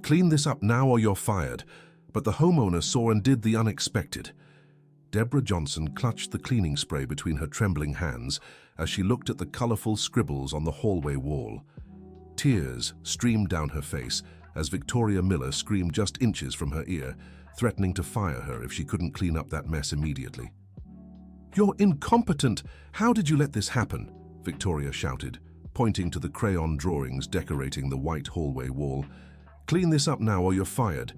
Clean this up now or you're fired. But the homeowner saw and did the unexpected. Deborah Johnson clutched the cleaning spray between her trembling hands as she looked at the colorful scribbles on the hallway wall. Tears streamed down her face as Victoria Miller screamed just inches from her ear, threatening to fire her if she couldn't clean up that mess immediately. "You're incompetent! How did you let this happen?" Victoria shouted, pointing to the crayon drawings decorating the white hallway wall. "Clean this up now or you're fired.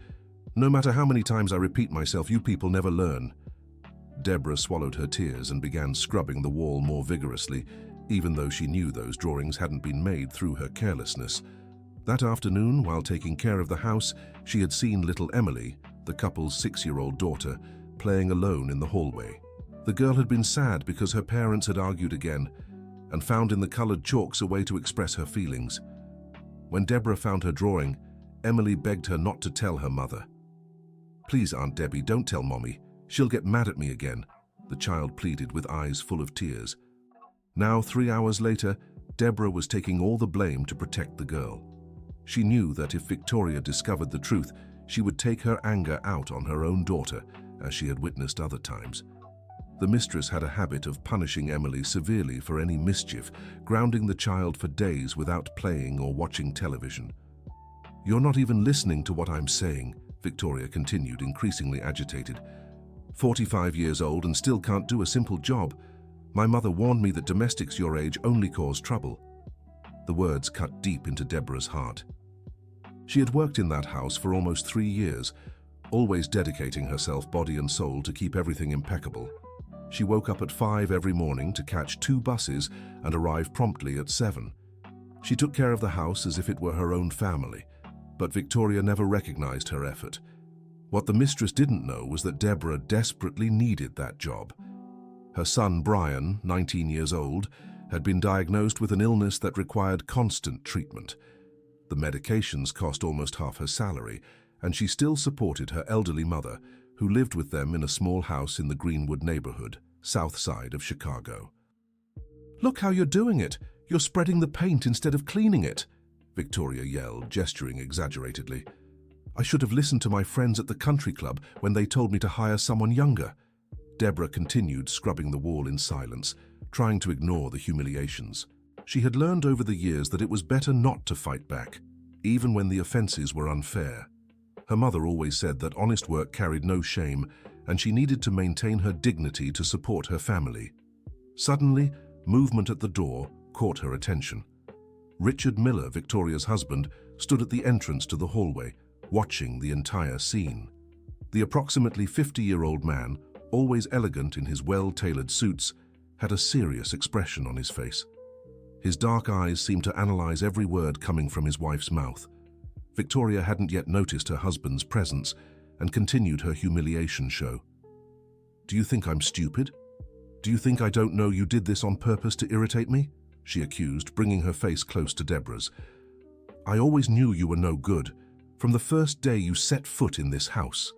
No matter how many times I repeat myself, you people never learn." Deborah swallowed her tears and began scrubbing the wall more vigorously, even though she knew those drawings hadn't been made through her carelessness. That afternoon, while taking care of the house, she had seen little Emily, the couple's 6-year-old daughter, playing alone in the hallway. The girl had been sad because her parents had argued again, and found in the colored chalks a way to express her feelings. When Deborah found her drawing, Emily begged her not to tell her mother. "Please, Aunt Debbie, don't tell Mommy. She'll get mad at me again," the child pleaded with eyes full of tears. Now, 3 hours later, Deborah was taking all the blame to protect the girl. She knew that if Victoria discovered the truth, she would take her anger out on her own daughter, as she had witnessed other times. The mistress had a habit of punishing Emily severely for any mischief, grounding the child for days without playing or watching television. "You're not even listening to what I'm saying," Victoria continued, increasingly agitated. 45 years old and still can't do a simple job. My mother warned me that domestics your age only cause trouble." The words cut deep into Deborah's heart. She had worked in that house for almost 3 years, always dedicating herself body and soul to keep everything impeccable. She woke up at 5 every morning to catch 2 buses and arrive promptly at 7. She took care of the house as if it were her own family, but Victoria never recognized her effort. What the mistress didn't know was that Deborah desperately needed that job. Her son, Brian, 19 years old, had been diagnosed with an illness that required constant treatment. The medications cost almost half her salary, and she still supported her elderly mother, who lived with them in a small house in the Greenwood neighborhood, south side of Chicago. "Look how you're doing it! You're spreading the paint instead of cleaning it!" Victoria yelled, gesturing exaggeratedly. "I should have listened to my friends at the country club when they told me to hire someone younger." Deborah continued scrubbing the wall in silence, trying to ignore the humiliations. She had learned over the years that it was better not to fight back, even when the offenses were unfair. Her mother always said that honest work carried no shame, and she needed to maintain her dignity to support her family. Suddenly, movement at the door caught her attention. Richard Miller, Victoria's husband, stood at the entrance to the hallway, watching the entire scene. The approximately 50-year-old man, always elegant in his well-tailored suits, had a serious expression on his face. His dark eyes seemed to analyze every word coming from his wife's mouth. Victoria hadn't yet noticed her husband's presence and continued her humiliation show. "Do you think I'm stupid? Do you think I don't know you did this on purpose to irritate me?" she accused, bringing her face close to Deborah's. "I always knew you were no good, from the first day you set foot in this house."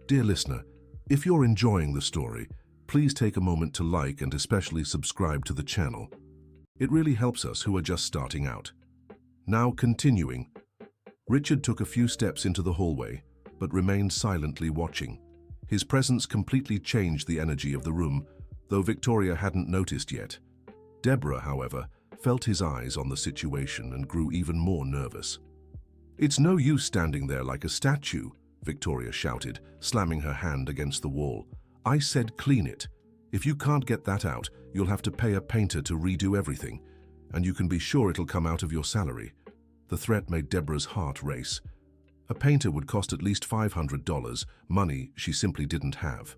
Dear listener, if you're enjoying the story, please take a moment to like and especially subscribe to the channel. It really helps us who are just starting out. Now continuing. Richard took a few steps into the hallway, but remained silently watching. His presence completely changed the energy of the room, though Victoria hadn't noticed yet. Deborah, however, felt his eyes on the situation and grew even more nervous. "It's no use standing there like a statue," Victoria shouted, slamming her hand against the wall. "I said clean it. If you can't get that out, you'll have to pay a painter to redo everything, and you can be sure it'll come out of your salary." The threat made Deborah's heart race. A painter would cost at least $500, money she simply didn't have.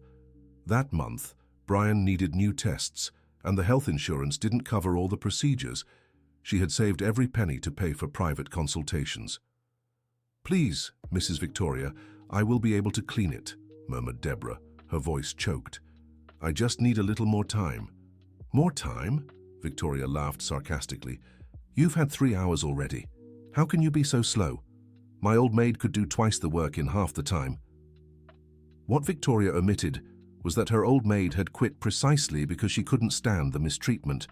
That month, Brian needed new tests, and the health insurance didn't cover all the procedures. She had saved every penny to pay for private consultations. "Please, Mrs. Victoria, I will be able to clean it," murmured Deborah, her voice choked. "I just need a little more time." "More time?" Victoria laughed sarcastically. "You've had 3 hours already. How can you be so slow? My old maid could do twice the work in half the time." What Victoria omitted was that her old maid had quit precisely because she couldn't stand the mistreatment.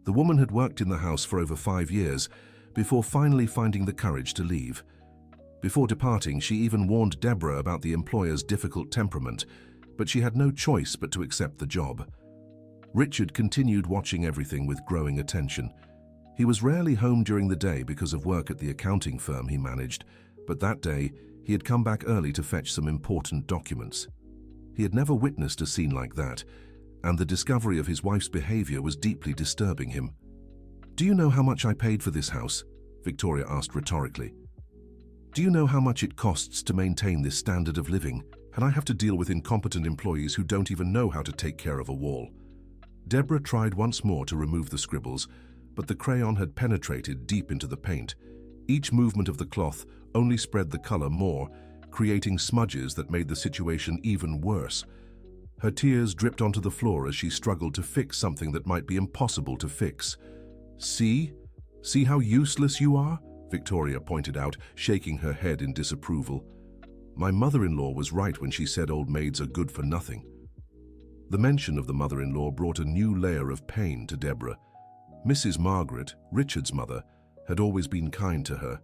The woman had worked in the house for over 5 years before finally finding the courage to leave. Before departing, she even warned Deborah about the employer's difficult temperament, but she had no choice but to accept the job. Richard continued watching everything with growing attention. He was rarely home during the day because of work at the accounting firm he managed, but that day he had come back early to fetch some important documents. He had never witnessed a scene like that, and the discovery of his wife's behavior was deeply disturbing him. "Do you know how much I paid for this house?" Victoria asked rhetorically. "Do you know how much it costs to maintain this standard of living? And I have to deal with incompetent employees who don't even know how to take care of a wall." Deborah tried once more to remove the scribbles, but the crayon had penetrated deep into the paint. Each movement of the cloth only spread the color more, creating smudges that made the situation even worse. Her tears dripped onto the floor as she struggled to fix something that might be impossible to fix. "See? See how useless you are?" Victoria pointed out, shaking her head in disapproval. "My mother-in-law was right when she said old maids are good for nothing." The mention of the mother-in-law brought a new layer of pain to Deborah. Mrs. Margaret, Richard's mother, had always been kind to her.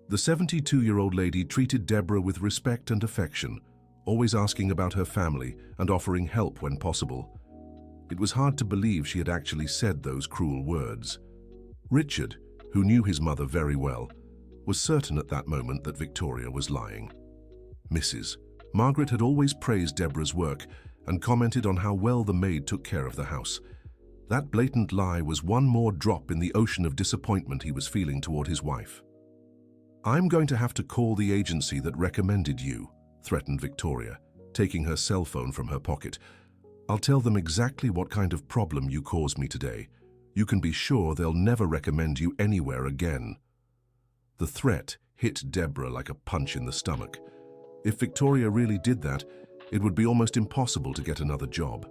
The 72-year-old lady treated Deborah with respect and affection, always asking about her family and offering help when possible. It was hard to believe she had actually said those cruel words. Richard, who knew his mother very well, was certain at that moment that Victoria was lying. Mrs. Margaret had always praised Deborah's work and commented on how well the maid took care of the house. That blatant lie was one more drop in the ocean of disappointment he was feeling toward his wife. "I'm going to have to call the agency that recommended you," threatened Victoria, taking her cell phone from her pocket. "I'll tell them exactly what kind of problem you caused me today. You can be sure they'll never recommend you anywhere again." The threat hit Deborah like a punch in the stomach. If Victoria really did that, it would be almost impossible to get another job.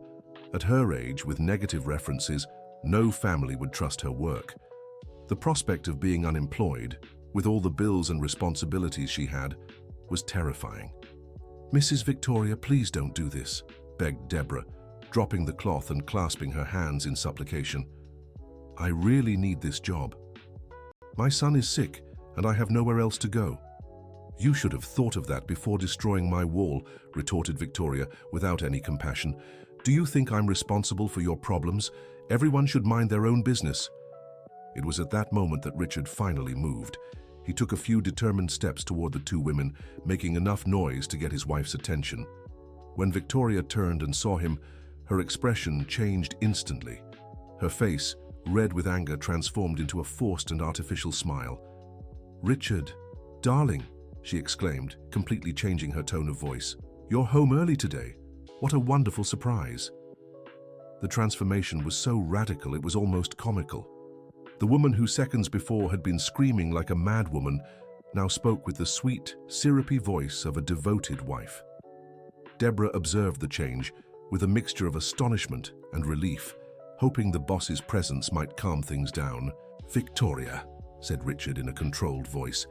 At her age, with negative references, no family would trust her work. The prospect of being unemployed, with all the bills and responsibilities she had, was terrifying. "Mrs. Victoria, please don't do this," begged Deborah, dropping the cloth and clasping her hands in supplication. "I really need this job. My son is sick, and I have nowhere else to go." "You should have thought of that before destroying my wall," retorted Victoria without any compassion. "Do you think I'm responsible for your problems? Everyone should mind their own business." It was at that moment that Richard finally moved. He took a few determined steps toward the two women, making enough noise to get his wife's attention. When Victoria turned and saw him, her expression changed instantly. Her face, red with anger, transformed into a forced and artificial smile. "Richard, darling," she exclaimed, completely changing her tone of voice. "You're home early today. What a wonderful surprise." The transformation was so radical it was almost comical. The woman who seconds before had been screaming like a madwoman now spoke with the sweet, syrupy voice of a devoted wife. Deborah observed the change with a mixture of astonishment and relief, hoping the boss's presence might calm things down. "Victoria," said Richard in a controlled voice,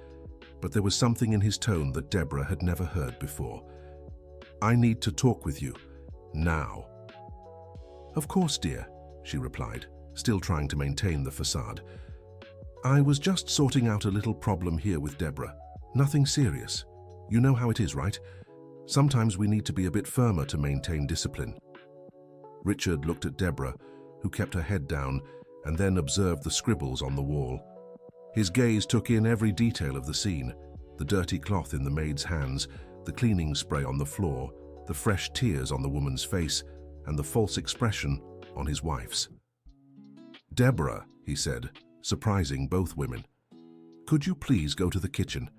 but there was something in his tone that Deborah had never heard before. "I need to talk with you, now." "Of course, dear," she replied, still trying to maintain the facade. "I was just sorting out a little problem here with Deborah. Nothing serious. You know how it is, right? Sometimes we need to be a bit firmer to maintain discipline." Richard looked at Deborah, who kept her head down, and then observed the scribbles on the wall. His gaze took in every detail of the scene: the dirty cloth in the maid's hands, the cleaning spray on the floor, the fresh tears on the woman's face, and the false expression on his wife's. "Deborah," he said, surprising both women, "could you please go to the kitchen?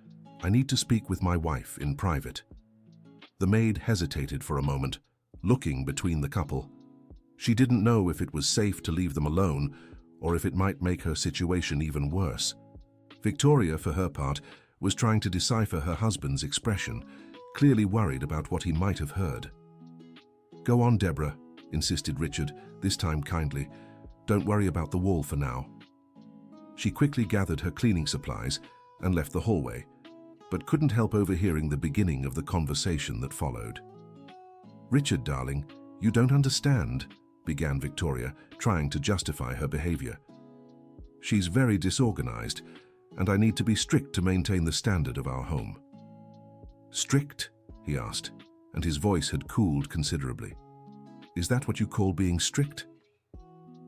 I need to speak with my wife in private." The maid hesitated for a moment, looking between the couple. She didn't know if it was safe to leave them alone or if it might make her situation even worse. Victoria, for her part, was trying to decipher her husband's expression, clearly worried about what he might have heard. "Go on, Deborah," insisted Richard, this time kindly. "Don't worry about the wall for now." She quickly gathered her cleaning supplies and left the hallway, but couldn't help overhearing the beginning of the conversation that followed. "Richard, darling, you don't understand," began Victoria, trying to justify her behavior. "She's very disorganized. and I need to be strict to maintain the standard of our home." "Strict?" he asked, and his voice had cooled considerably. "Is that what you call being strict?"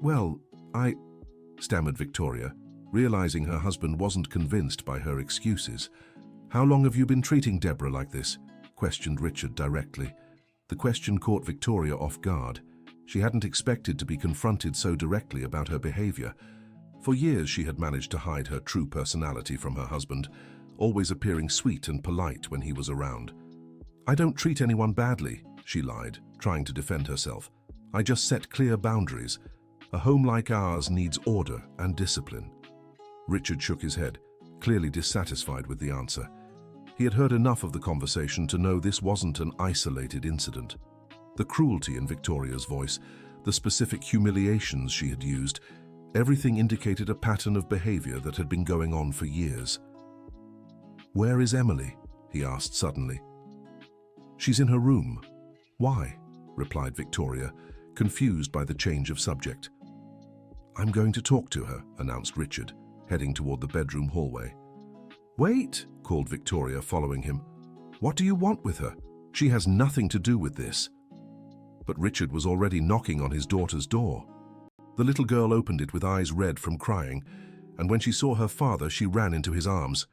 "Well, I," stammered Victoria, realizing her husband wasn't convinced by her excuses. "How long have you been treating Deborah like this?" questioned Richard directly. The question caught Victoria off guard. She hadn't expected to be confronted so directly about her behavior. For years she had managed to hide her true personality from her husband, always appearing sweet and polite when he was around. "I don't treat anyone badly," she lied, trying to defend herself. "I just set clear boundaries. A home like ours needs order and discipline." Richard shook his head, clearly dissatisfied with the answer. He had heard enough of the conversation to know this wasn't an isolated incident. The cruelty in Victoria's voice, the specific humiliations she had used, everything indicated a pattern of behavior that had been going on for years. "Where is Emily?" he asked suddenly. "She's in her room." "Why?" replied Victoria, confused by the change of subject. "I'm going to talk to her," announced Richard, heading toward the bedroom hallway. "Wait," called Victoria, following him. "What do you want with her? She has nothing to do with this." But Richard was already knocking on his daughter's door. The little girl opened it with eyes red from crying, and when she saw her father, she ran into his arms.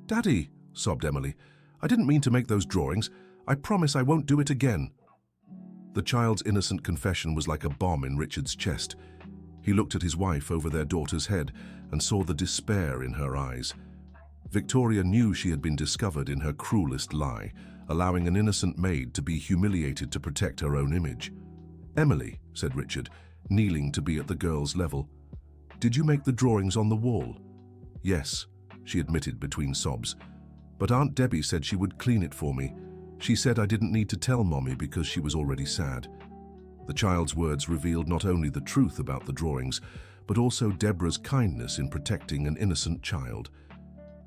"Daddy," sobbed Emily, "I didn't mean to make those drawings. I promise I won't do it again." The child's innocent confession was like a bomb in Richard's chest. He looked at his wife over their daughter's head and saw the despair in her eyes. Victoria knew she had been discovered in her cruelest lie, allowing an innocent maid to be humiliated to protect her own image. "Emily," said Richard, kneeling to be at the girl's level, "did you make the drawings on the wall?" "Yes," she admitted between sobs. "But Aunt Debbie said she would clean it for me. She said I didn't need to tell Mommy because she was already sad." The child's words revealed not only the truth about the drawings, but also Deborah's kindness in protecting an innocent child.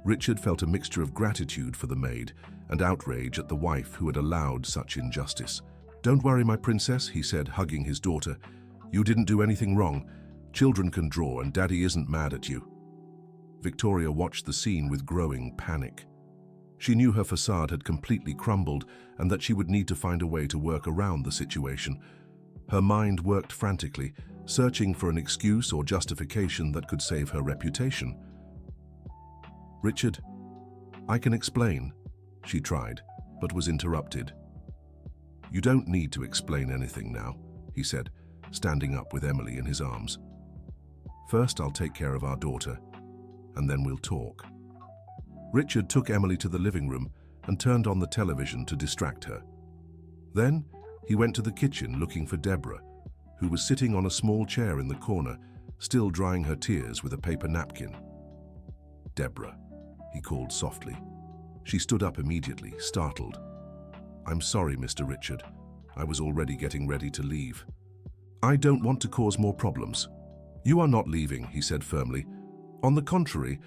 Richard felt a mixture of gratitude for the maid and outrage at the wife who had allowed such injustice. "Don't worry, my princess," he said, hugging his daughter. "You didn't do anything wrong. Children can draw and Daddy isn't mad at you." Victoria watched the scene with growing panic. She knew her facade had completely crumbled and that she would need to find a way to work around the situation. Her mind worked frantically, searching for an excuse or justification that could save her reputation. "Richard, I can explain," she tried, but was interrupted. "You don't need to explain anything now," he said, standing up with Emily in his arms. "First, I'll take care of our daughter, and then we'll talk." Richard took Emily to the living room and turned on the television to distract her. Then, he went to the kitchen looking for Deborah, who was sitting on a small chair in the corner, still drying her tears with a paper napkin. "Deborah," he called softly. She stood up immediately, startled. "I'm sorry, Mr. Richard. I was already getting ready to leave." "I don't want to cause more problems." "You are not leaving," he said firmly. "On the contrary,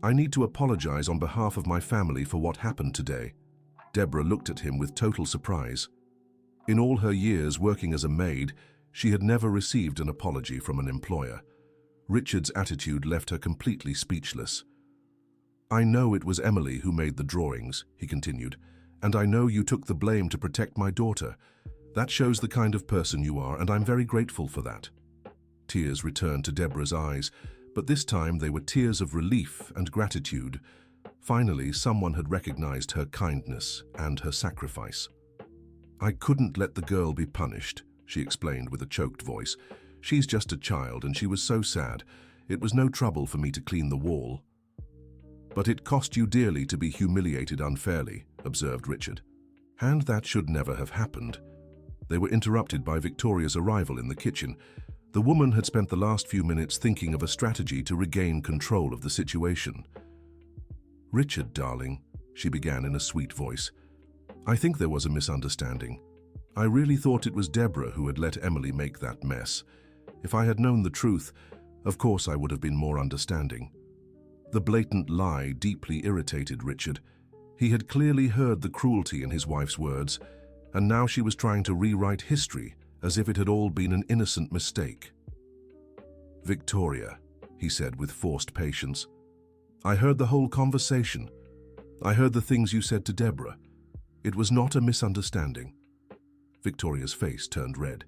I need to apologize on behalf of my family for what happened today." Deborah looked at him with total surprise. In all her years working as a maid, she had never received an apology from an employer. Richard's attitude left her completely speechless. "I know it was Emily who made the drawings," he continued, "and I know you took the blame to protect my daughter. That shows the kind of person you are, and I'm very grateful for that." Tears returned to Deborah's eyes, but this time they were tears of relief and gratitude. Finally, someone had recognized her kindness and her sacrifice. "I couldn't let the girl be punished," she explained with a choked voice. "She's just a child, and she was so sad. It was no trouble for me to clean the wall." "But it cost you dearly to be humiliated unfairly," observed Richard. "And that should never have happened." They were interrupted by Victoria's arrival in the kitchen. The woman had spent the last few minutes thinking of a strategy to regain control of the situation. "Richard, darling," she began in a sweet voice, "I think there was a misunderstanding. I really thought it was Deborah who had let Emily make that mess. If I had known the truth, of course I would have been more understanding." The blatant lie deeply irritated Richard. He had clearly heard the cruelty in his wife's words, and now she was trying to rewrite history as if it had all been an innocent mistake. "Victoria," he said with forced patience, I heard the whole conversation. I heard the things you said to Deborah. It was not a misunderstanding." Victoria's face turned red.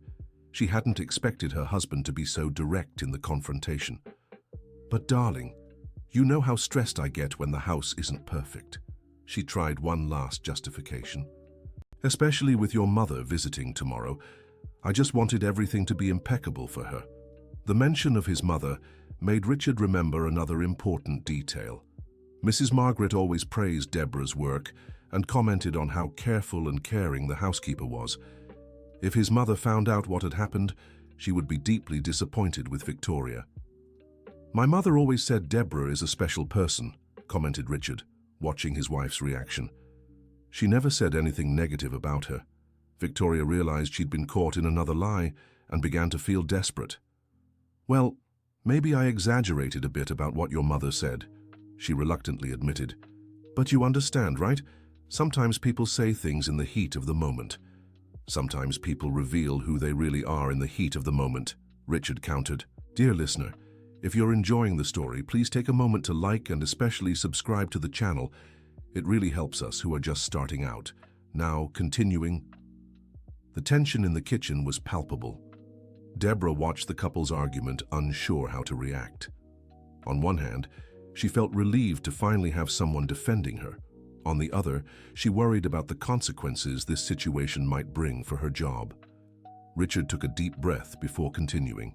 She hadn't expected her husband to be so direct in the confrontation. "But darling, you know how stressed I get when the house isn't perfect." She tried one last justification. "Especially with your mother visiting tomorrow. I just wanted everything to be impeccable for her." The mention of his mother made Richard remember another important detail. Mrs. Margaret always praised Deborah's work and commented on how careful and caring the housekeeper was. If his mother found out what had happened, she would be deeply disappointed with Victoria. "My mother always said Deborah is a special person," commented Richard, watching his wife's reaction. "She never said anything negative about her." Victoria realized she'd been caught in another lie and began to feel desperate. "Well, maybe I exaggerated a bit about what your mother said," she reluctantly admitted. "But you understand, right? Sometimes people say things in the heat of the moment. Sometimes people reveal who they really are in the heat of the moment," Richard countered. Dear listener, if you're enjoying the story, please take a moment to like and especially subscribe to the channel. It really helps us who are just starting out. Now, continuing. The tension in the kitchen was palpable. Deborah watched the couple's argument, unsure how to react. On one hand, she felt relieved to finally have someone defending her. On the other, she worried about the consequences this situation might bring for her job. Richard took a deep breath before continuing.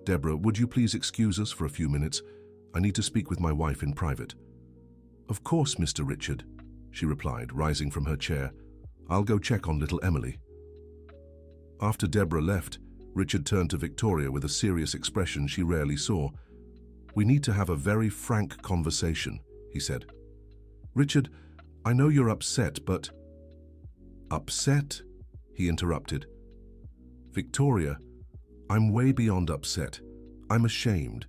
"Deborah, would you please excuse us for a few minutes? I need to speak with my wife in private." "Of course, Mr. Richard," she replied, rising from her chair. "I'll go check on little Emily." After Deborah left, Richard turned to Victoria with a serious expression she rarely saw. "We need to have a very frank conversation," he said. "Richard, I know you're upset, but—" "Upset?" he interrupted. "Victoria, I'm way beyond upset. I'm ashamed.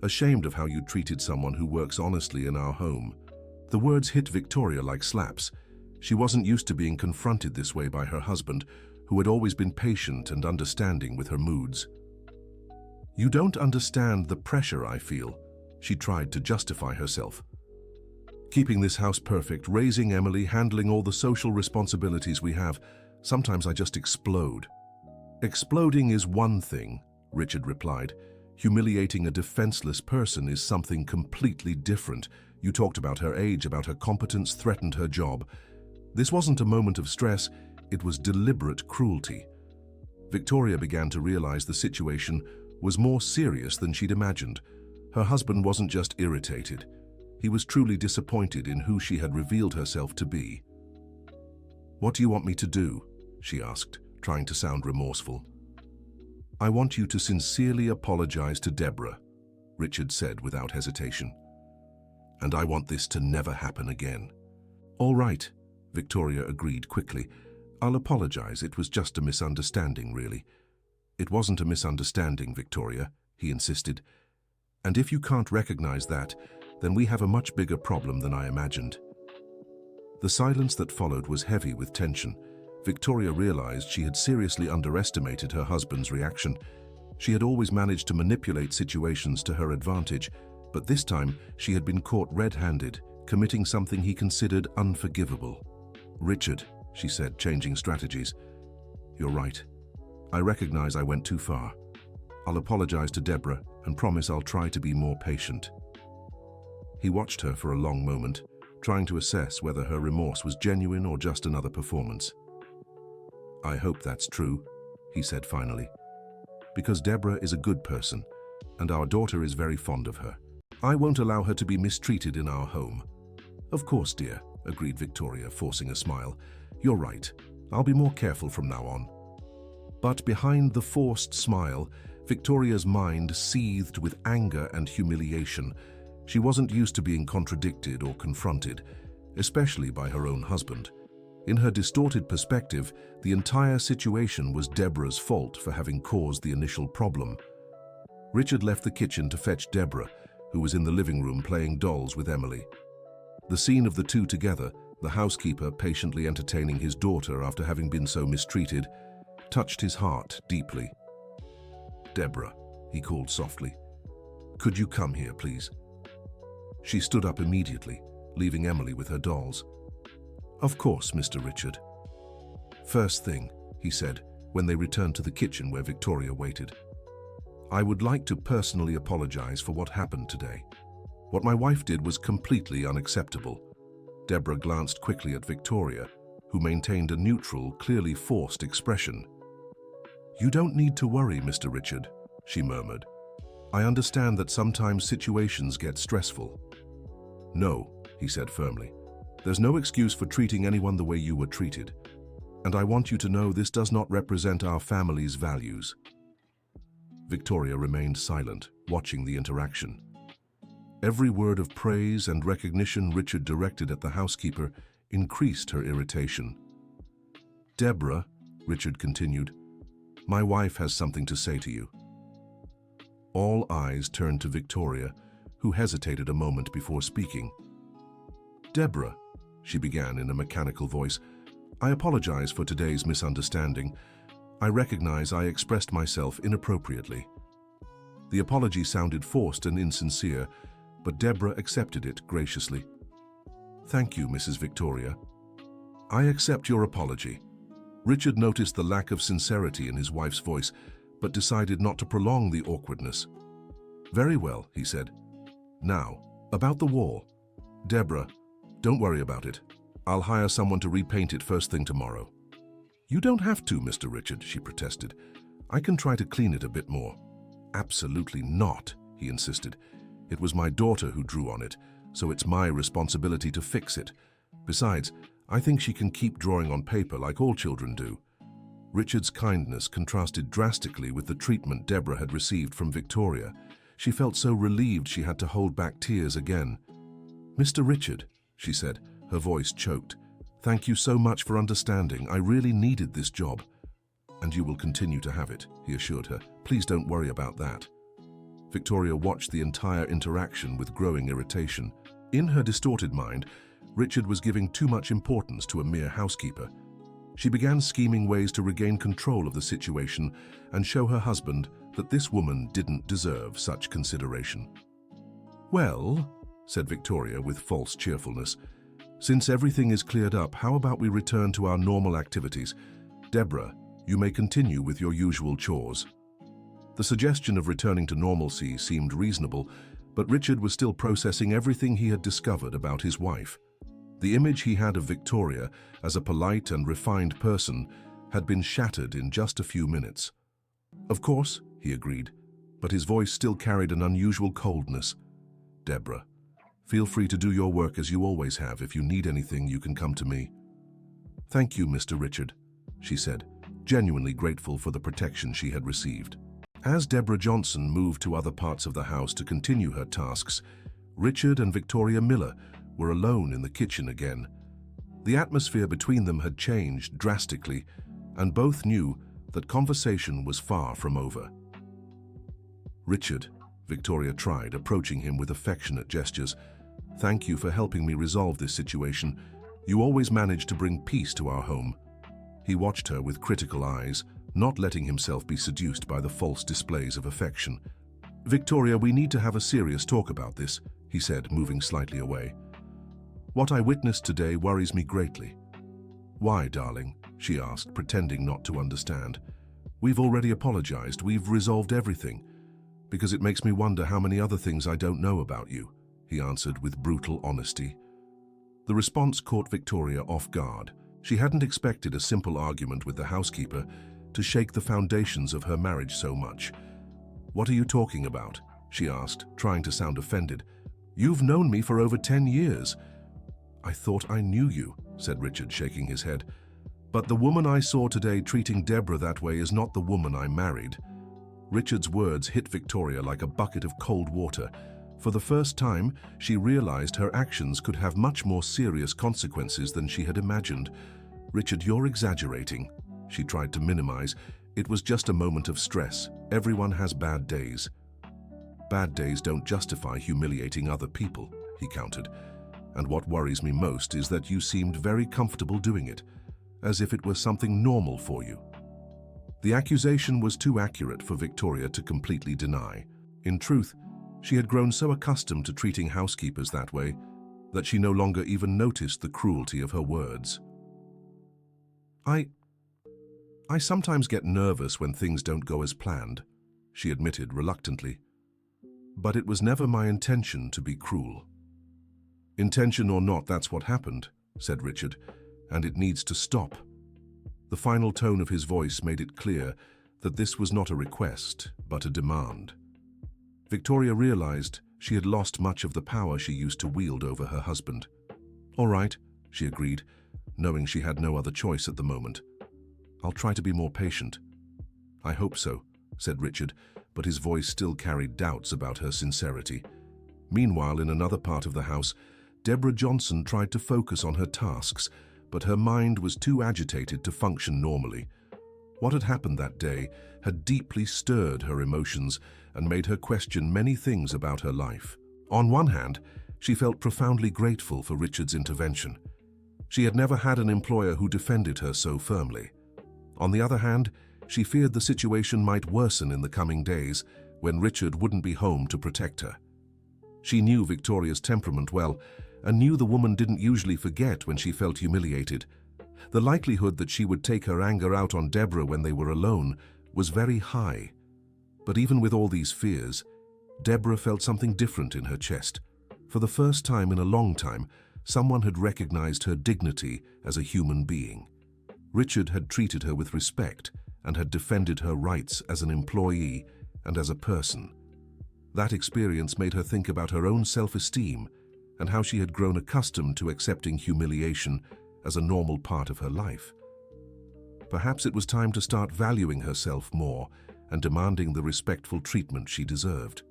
Ashamed of how you treated someone who works honestly in our home." The words hit Victoria like slaps. She wasn't used to being confronted this way by her husband, who had always been patient and understanding with her moods. "You don't understand the pressure I feel," she tried to justify herself. "Keeping this house perfect, raising Emily, handling all the social responsibilities we have, sometimes I just explode." "Exploding is one thing," Richard replied. "Humiliating a defenseless person is something completely different. You talked about her age, about her competence, threatened her job. This wasn't a moment of stress, it was deliberate cruelty." Victoria began to realize the situation was more serious than she'd imagined. Her husband wasn't just irritated. He was truly disappointed in who she had revealed herself to be. "What do you want me to do?" she asked, trying to sound remorseful. "I want you to sincerely apologize to Deborah," Richard said without hesitation. "And I want this to never happen again." "All right," Victoria agreed quickly. "I'll apologize. It was just a misunderstanding, really." "It wasn't a misunderstanding, Victoria," he insisted. "And if you can't recognize that, then we have a much bigger problem than I imagined." The silence that followed was heavy with tension. Victoria realized she had seriously underestimated her husband's reaction. She had always managed to manipulate situations to her advantage, but this time she had been caught red-handed, committing something he considered unforgivable. "Richard," she said, changing strategies, "you're right. I recognize I went too far. I'll apologize to Deborah and promise I'll try to be more patient." He watched her for a long moment, trying to assess whether her remorse was genuine or just another performance. "I hope that's true," he said finally, "because Deborah is a good person, and our daughter is very fond of her. I won't allow her to be mistreated in our home." "Of course, dear," agreed Victoria, forcing a smile. "You're right. I'll be more careful from now on." But behind the forced smile, Victoria's mind seethed with anger and humiliation. She wasn't used to being contradicted or confronted, especially by her own husband. In her distorted perspective, the entire situation was Deborah's fault for having caused the initial problem. Richard left the kitchen to fetch Deborah, who was in the living room playing dolls with Emily. The scene of the two together, the housekeeper patiently entertaining his daughter after having been so mistreated, touched his heart deeply. "Deborah," he called softly, "could you come here, please?" She stood up immediately, leaving Emily with her dolls. "Of course, Mr. Richard." "First thing," he said, when they returned to the kitchen where Victoria waited. "I would like to personally apologize for what happened today. What my wife did was completely unacceptable." Deborah glanced quickly at Victoria, who maintained a neutral, clearly forced expression. "You don't need to worry, Mr. Richard," she murmured. "I understand that sometimes situations get stressful." "No," he said firmly. "There's no excuse for treating anyone the way you were treated. And I want you to know this does not represent our family's values." Victoria remained silent, watching the interaction. Every word of praise and recognition Richard directed at the housekeeper increased her irritation. "Deborah," Richard continued, "my wife has something to say to you." All eyes turned to Victoria, who hesitated a moment before speaking. "Deborah," she began in a mechanical voice, "I apologize for today's misunderstanding. I recognize I expressed myself inappropriately." The apology sounded forced and insincere, but Deborah accepted it graciously. "Thank you, Mrs. Victoria. I accept your apology." Richard noticed the lack of sincerity in his wife's voice, but decided not to prolong the awkwardness. "Very well," he said. "Now, about the wall. Deborah, don't worry about it. I'll hire someone to repaint it first thing tomorrow." "You don't have to, Mr. Richard," she protested. "I can try to clean it a bit more." "Absolutely not," he insisted. "It was my daughter who drew on it, so it's my responsibility to fix it. Besides, I think she can keep drawing on paper like all children do." Richard's kindness contrasted drastically with the treatment Deborah had received from Victoria. She felt so relieved she had to hold back tears again. "Mr. Richard," she said, her voice choked, "thank you so much for understanding. I really needed this job." "And you will continue to have it," he assured her. "Please don't worry about that." Victoria watched the entire interaction with growing irritation. In her distorted mind, Richard was giving too much importance to a mere housekeeper. She began scheming ways to regain control of the situation and show her husband that this woman didn't deserve such consideration. "Well," said Victoria with false cheerfulness, "since everything is cleared up, how about we return to our normal activities? Deborah, you may continue with your usual chores." The suggestion of returning to normalcy seemed reasonable, but Richard was still processing everything he had discovered about his wife. The image he had of Victoria as a polite and refined person had been shattered in just a few minutes. "Of course," he agreed, but his voice still carried an unusual coldness. "Deborah, feel free to do your work as you always have. If you need anything, you can come to me." "Thank you, Mr. Richard," she said, genuinely grateful for the protection she had received. As Deborah Johnson moved to other parts of the house to continue her tasks, Richard and Victoria Miller were alone in the kitchen again. The atmosphere between them had changed drastically, and both knew that conversation was far from over. "Richard," Victoria tried, approaching him with affectionate gestures, "thank you for helping me resolve this situation. You always manage to bring peace to our home." He watched her with critical eyes, not letting himself be seduced by the false displays of affection. "Victoria, we need to have a serious talk about this," he said, moving slightly away. "What I witnessed today worries me greatly." "Why, darling?" she asked, pretending not to understand. "We've already apologized. We've resolved everything." "Because it makes me wonder how many other things I don't know about you," he answered with brutal honesty. The response caught Victoria off guard. She hadn't expected a simple argument with the housekeeper to shake the foundations of her marriage so much. "What are you talking about?" she asked, trying to sound offended. "You've known me for over 10 years. "I thought I knew you," said Richard, shaking his head. "But the woman I saw today treating Deborah that way is not the woman I married." Richard's words hit Victoria like a bucket of cold water. For the first time, she realized her actions could have much more serious consequences than she had imagined. "Richard, you're exaggerating," she tried to minimize. "It was just a moment of stress. Everyone has bad days." "Bad days don't justify humiliating other people," he countered. "And what worries me most is that you seemed very comfortable doing it, as if it was something normal for you." The accusation was too accurate for Victoria to completely deny. In truth, She had grown so accustomed to treating housekeepers that way that she no longer even noticed the cruelty of her words. I sometimes get nervous when things don't go as planned, she admitted reluctantly. But it was never my intention to be cruel. Intention or not, that's what happened, said Richard, and it needs to stop. The final tone of his voice made it clear that this was not a request, but a demand. Victoria realized she had lost much of the power she used to wield over her husband. All right, she agreed, knowing she had no other choice at the moment. I'll try to be more patient. I hope so, said Richard, but his voice still carried doubts about her sincerity. Meanwhile, in another part of the house, Deborah Johnson tried to focus on her tasks, but her mind was too agitated to function normally. What had happened that day had deeply stirred her emotions and made her question many things about her life. On one hand, she felt profoundly grateful for Richard's intervention. She had never had an employer who defended her so firmly. On the other hand, she feared the situation might worsen in the coming days when Richard wouldn't be home to protect her. She knew Victoria's temperament well and knew the woman didn't usually forget when she felt humiliated. The likelihood that she would take her anger out on Deborah when they were alone was very high. But even with all these fears, Deborah felt something different in her chest. For the first time in a long time, someone had recognized her dignity as a human being. Richard had treated her with respect and had defended her rights as an employee and as a person. That experience made her think about her own self-esteem and how she had grown accustomed to accepting humiliation as a normal part of her life. Perhaps it was time to start valuing herself more and demanding the respectful treatment she deserved.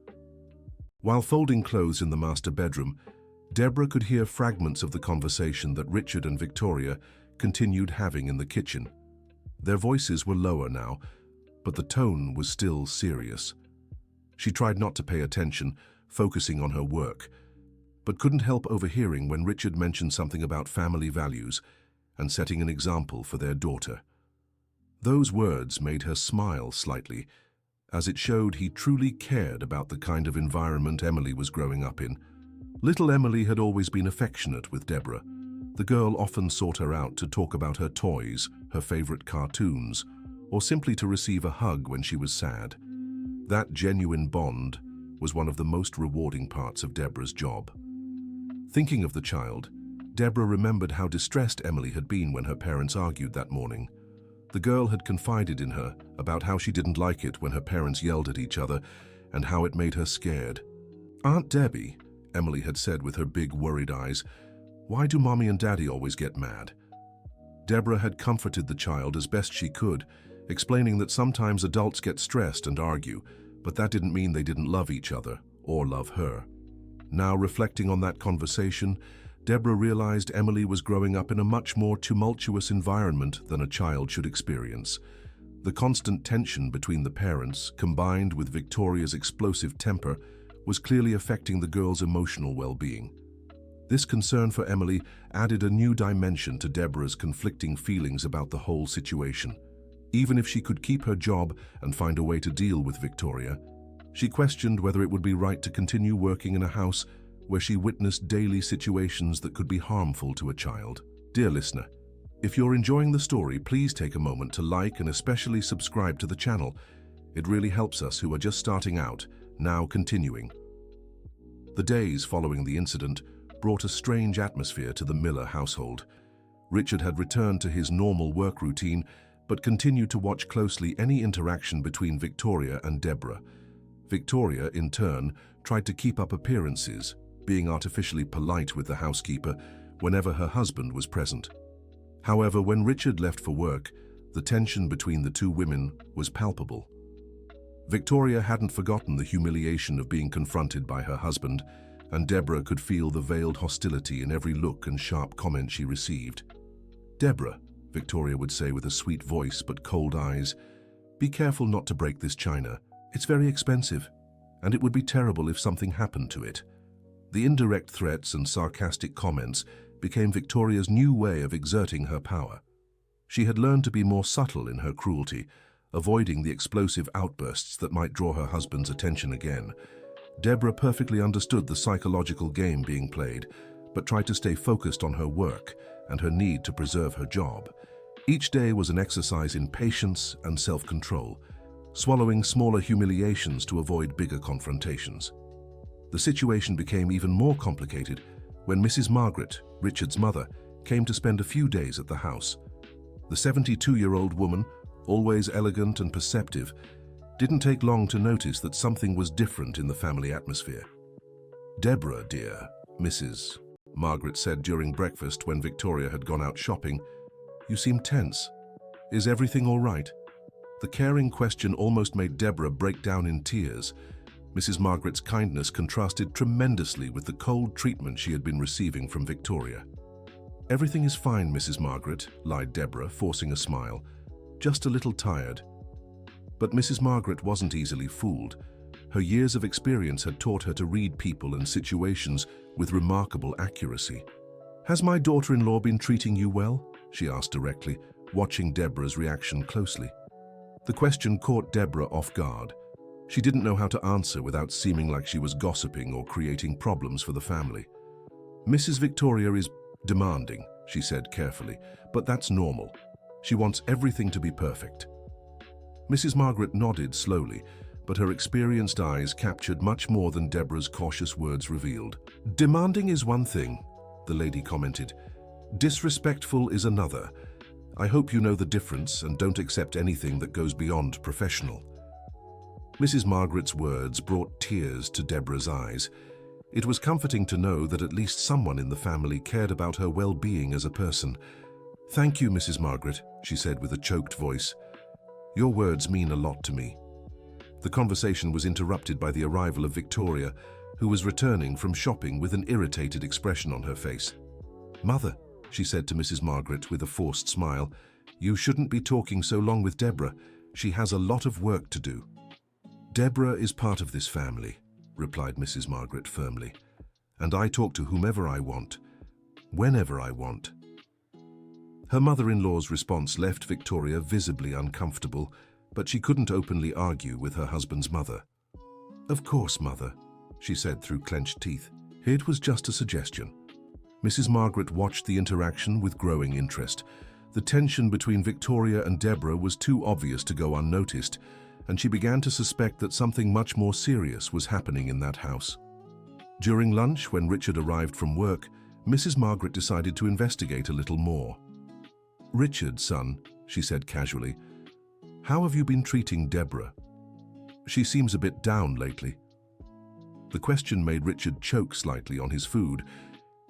While folding clothes in the master bedroom, Deborah could hear fragments of the conversation that Richard and Victoria continued having in the kitchen. Their voices were lower now, but the tone was still serious. She tried not to pay attention, focusing on her work, but couldn't help overhearing when Richard mentioned something about family values and setting an example for their daughter. Those words made her smile slightly, as it showed he truly cared about the kind of environment Emily was growing up in. Little Emily had always been affectionate with Deborah. The girl often sought her out to talk about her toys, her favorite cartoons, or simply to receive a hug when she was sad. That genuine bond was one of the most rewarding parts of Deborah's job. Thinking of the child, Deborah remembered how distressed Emily had been when her parents argued that morning. The girl had confided in her about how she didn't like it when her parents yelled at each other and how it made her scared. "Aunt Debbie," Emily had said with her big worried eyes, "why do Mommy and Daddy always get mad?" Deborah had comforted the child as best she could, explaining that sometimes adults get stressed and argue, but that didn't mean they didn't love each other or love her. Now, reflecting on that conversation, Deborah realized Emily was growing up in a much more tumultuous environment than a child should experience. The constant tension between the parents, combined with Victoria's explosive temper, was clearly affecting the girl's emotional well-being. This concern for Emily added a new dimension to Deborah's conflicting feelings about the whole situation. Even if she could keep her job and find a way to deal with Victoria, she questioned whether it would be right to continue working in a house where she witnessed daily situations that could be harmful to a child. Dear listener, if you're enjoying the story, please take a moment to like and especially subscribe to the channel. It really helps us who are just starting out. Now continuing. The days following the incident brought a strange atmosphere to the Miller household. Richard had returned to his normal work routine, but continued to watch closely any interaction between Victoria and Deborah. Victoria, in turn, tried to keep up appearances, being artificially polite with the housekeeper whenever her husband was present. However, when Richard left for work, the tension between the two women was palpable. Victoria hadn't forgotten the humiliation of being confronted by her husband, and Deborah could feel the veiled hostility in every look and sharp comment she received. "Deborah," Victoria would say with a sweet voice but cold eyes, "be careful not to break this china. It's very expensive, and it would be terrible if something happened to it." The indirect threats and sarcastic comments became Victoria's new way of exerting her power. She had learned to be more subtle in her cruelty, avoiding the explosive outbursts that might draw her husband's attention again. Deborah perfectly understood the psychological game being played, but tried to stay focused on her work and her need to preserve her job. Each day was an exercise in patience and self-control, swallowing smaller humiliations to avoid bigger confrontations. The situation became even more complicated when Mrs. Margaret, Richard's mother, came to spend a few days at the house. The 72-year-old woman, always elegant and perceptive, didn't take long to notice that something was different in the family atmosphere. "Deborah, dear," Mrs. Margaret said during breakfast when Victoria had gone out shopping, "you seem tense. Is everything all right?" The caring question almost made Deborah break down in tears. Mrs. Margaret's kindness contrasted tremendously with the cold treatment she had been receiving from Victoria. "Everything is fine, Mrs. Margaret," lied Deborah, forcing a smile. "Just a little tired." But Mrs. Margaret wasn't easily fooled. Her years of experience had taught her to read people and situations with remarkable accuracy. "Has my daughter-in-law been treating you well?" she asked directly, watching Deborah's reaction closely. The question caught Deborah off guard. She didn't know how to answer without seeming like she was gossiping or creating problems for the family. "Mrs. Victoria is demanding," she said carefully, "but that's normal. She wants everything to be perfect." Mrs. Margaret nodded slowly, but her experienced eyes captured much more than Deborah's cautious words revealed. "Demanding is one thing," the lady commented. "Disrespectful is another. I hope you know the difference and don't accept anything that goes beyond professional." Mrs. Margaret's words brought tears to Deborah's eyes. It was comforting to know that at least someone in the family cared about her well-being as a person. "Thank you, Mrs. Margaret," she said with a choked voice. "Your words mean a lot to me." The conversation was interrupted by the arrival of Victoria, who was returning from shopping with an irritated expression on her face. "Mother," she said to Mrs. Margaret with a forced smile, "you shouldn't be talking so long with Deborah. She has a lot of work to do." "Deborah is part of this family," replied Mrs. Margaret firmly, "and I talk to whomever I want, whenever I want." Her mother-in-law's response left Victoria visibly uncomfortable, but she couldn't openly argue with her husband's mother. "Of course, Mother," she said through clenched teeth. "It was just a suggestion." Mrs. Margaret watched the interaction with growing interest. The tension between Victoria and Deborah was too obvious to go unnoticed, and she began to suspect that something much more serious was happening in that house. During lunch, when Richard arrived from work, Mrs. Margaret decided to investigate a little more. "Richard, son," she said casually, "how have you been treating Deborah? She seems a bit down lately." The question made Richard choke slightly on his food.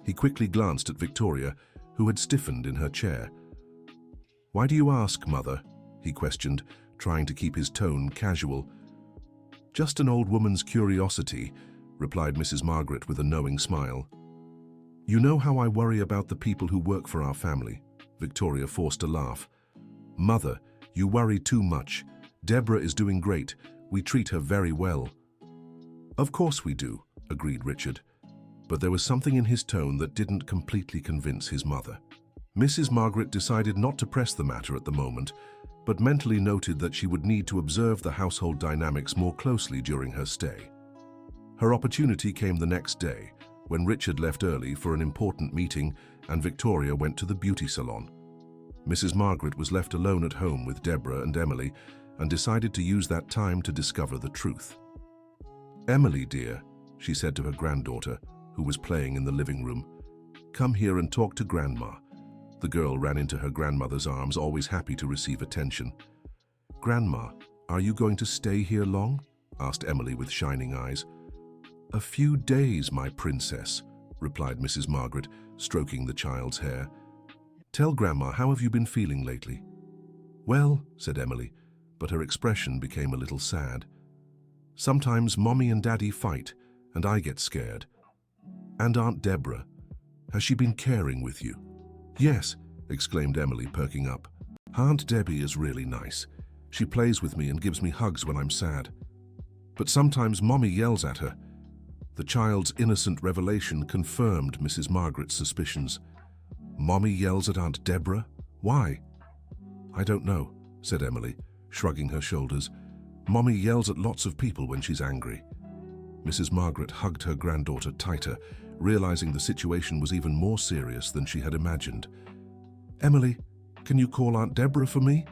He quickly glanced at Victoria, who had stiffened in her chair. "Why do you ask, Mother?" he questioned, trying to keep his tone casual. "Just an old woman's curiosity," replied Mrs. Margaret with a knowing smile. "You know how I worry about the people who work for our family." Victoria forced a laugh. "Mother, you worry too much. Deborah is doing great. We treat her very well." "Of course we do," agreed Richard. But there was something in his tone that didn't completely convince his mother. Mrs. Margaret decided not to press the matter at the moment, but mentally noted that she would need to observe the household dynamics more closely during her stay. Her opportunity came the next day, when Richard left early for an important meeting and Victoria went to the beauty salon. Mrs. Margaret was left alone at home with Deborah and Emily and decided to use that time to discover the truth. "Emily, dear," she said to her granddaughter, who was playing in the living room, "come here and talk to Grandma." The girl ran into her grandmother's arms, always happy to receive attention. "Grandma, are you going to stay here long?" asked Emily with shining eyes. "A few days, my princess," replied Mrs. Margaret, stroking the child's hair. "Tell Grandma, how have you been feeling lately?" "Well," said Emily, but her expression became a little sad. "Sometimes Mommy and Daddy fight, and I get scared. And Aunt Deborah, has she been caring with you?" "Yes," exclaimed Emily, perking up. "Aunt Debbie is really nice. She plays with me and gives me hugs when I'm sad. But sometimes Mommy yells at her." The child's innocent revelation confirmed Mrs. Margaret's suspicions. "Mommy yells at Aunt Deborah? Why?" "I don't know," said Emily, shrugging her shoulders. "Mommy yells at lots of people when she's angry." Mrs. Margaret hugged her granddaughter tighter, realizing the situation was even more serious than she had imagined. "Emily, can you call Aunt Deborah for me?"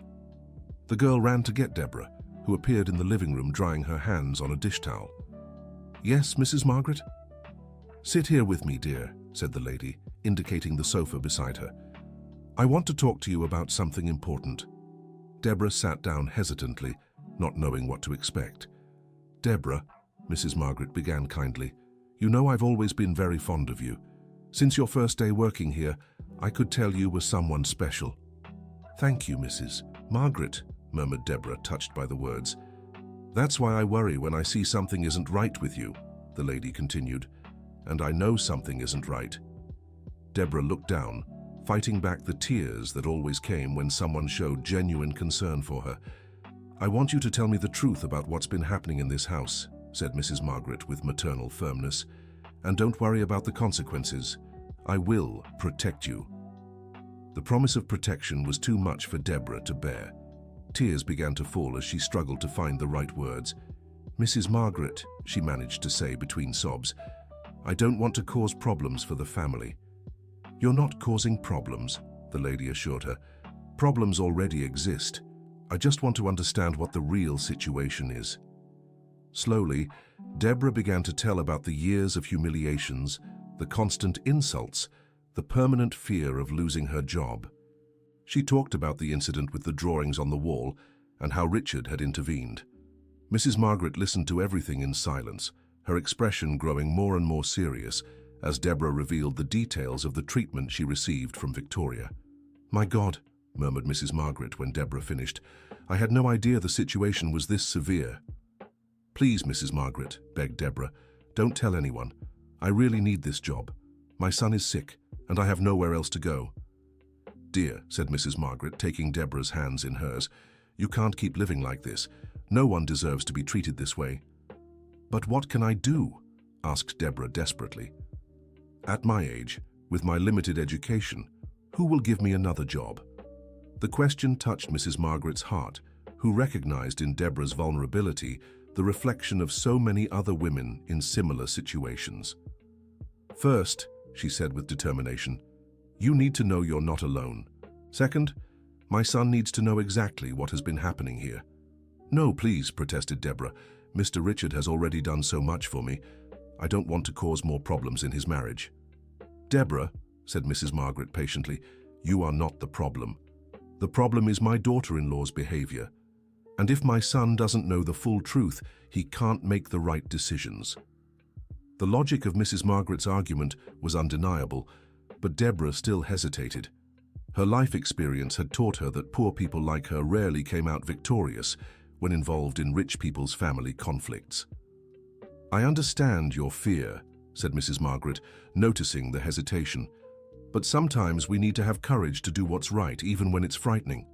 The girl ran to get Deborah, who appeared in the living room drying her hands on a dish towel. "Yes, Mrs. Margaret?" "Sit here with me, dear," said the lady, indicating the sofa beside her. "I want to talk to you about something important." Deborah sat down hesitantly, not knowing what to expect. "Deborah," Mrs. Margaret began kindly, "you know I've always been very fond of you. Since your first day working here, I could tell you were someone special." "Thank you, Mrs. Margaret," murmured Deborah, touched by the words. "That's why I worry when I see something isn't right with you," the lady continued. "And I know something isn't right." Deborah looked down, fighting back the tears that always came when someone showed genuine concern for her. "I want you to tell me the truth about what's been happening in this house," said Mrs. Margaret with maternal firmness. "And don't worry about the consequences. I will protect you." The promise of protection was too much for Deborah to bear. Tears began to fall as she struggled to find the right words. "Mrs. Margaret," she managed to say between sobs, "I don't want to cause problems for the family." "You're not causing problems," the lady assured her. "Problems already exist. I just want to understand what the real situation is." Slowly, Deborah began to tell about the years of humiliations, the constant insults, the permanent fear of losing her job. She talked about the incident with the drawings on the wall and how Richard had intervened. Mrs. Margaret listened to everything in silence, her expression growing more and more serious as Deborah revealed the details of the treatment she received from Victoria. "My God," murmured Mrs. Margaret when Deborah finished. "I had no idea the situation was this severe." "Please, Mrs. Margaret," begged Deborah, "don't tell anyone. I really need this job. My son is sick, and I have nowhere else to go." "Dear," said Mrs. Margaret, taking Deborah's hands in hers, "you can't keep living like this. No one deserves to be treated this way." "But what can I do?" asked Deborah desperately. "At my age, with my limited education, who will give me another job?" The question touched Mrs. Margaret's heart, who recognized in Deborah's vulnerability the reflection of so many other women in similar situations. "First," she said with determination, "you need to know you're not alone. Second, my son needs to know exactly what has been happening here." "No, please," protested Deborah. "Mr. Richard has already done so much for me. I don't want to cause more problems in his marriage." "Deborah," said Mrs. Margaret patiently, "you are not the problem. The problem is my daughter-in-law's behavior. And if my son doesn't know the full truth, he can't make the right decisions." The logic of Mrs. Margaret's argument was undeniable, but Deborah still hesitated. Her life experience had taught her that poor people like her rarely came out victorious when involved in rich people's family conflicts. "I understand your fear," said Mrs. Margaret, noticing the hesitation. "But sometimes we need to have courage to do what's right, even when it's frightening."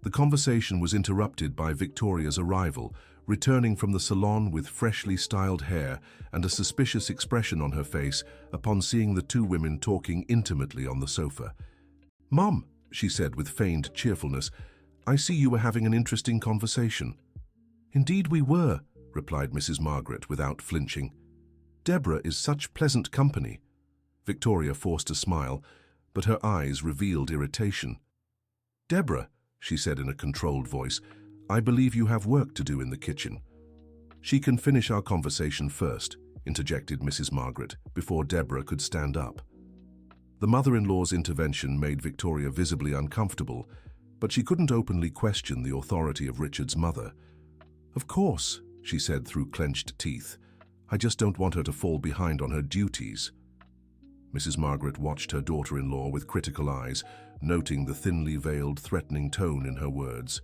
The conversation was interrupted by Victoria's arrival, returning from the salon with freshly styled hair and a suspicious expression on her face upon seeing the two women talking intimately on the sofa. "Mom," she said with feigned cheerfulness, "I see you were having an interesting conversation." "Indeed we were," replied Mrs. Margaret without flinching. "Deborah is such pleasant company." Victoria forced a smile, but her eyes revealed irritation. "Deborah," she said in a controlled voice, "I believe you have work to do in the kitchen." "She can finish our conversation first," interjected Mrs. Margaret, before Deborah could stand up. The mother-in-law's intervention made Victoria visibly uncomfortable, but she couldn't openly question the authority of Richard's mother. "Of course," she said through clenched teeth. "I just don't want her to fall behind on her duties." Mrs. Margaret watched her daughter-in-law with critical eyes, noting the thinly veiled, threatening tone in her words.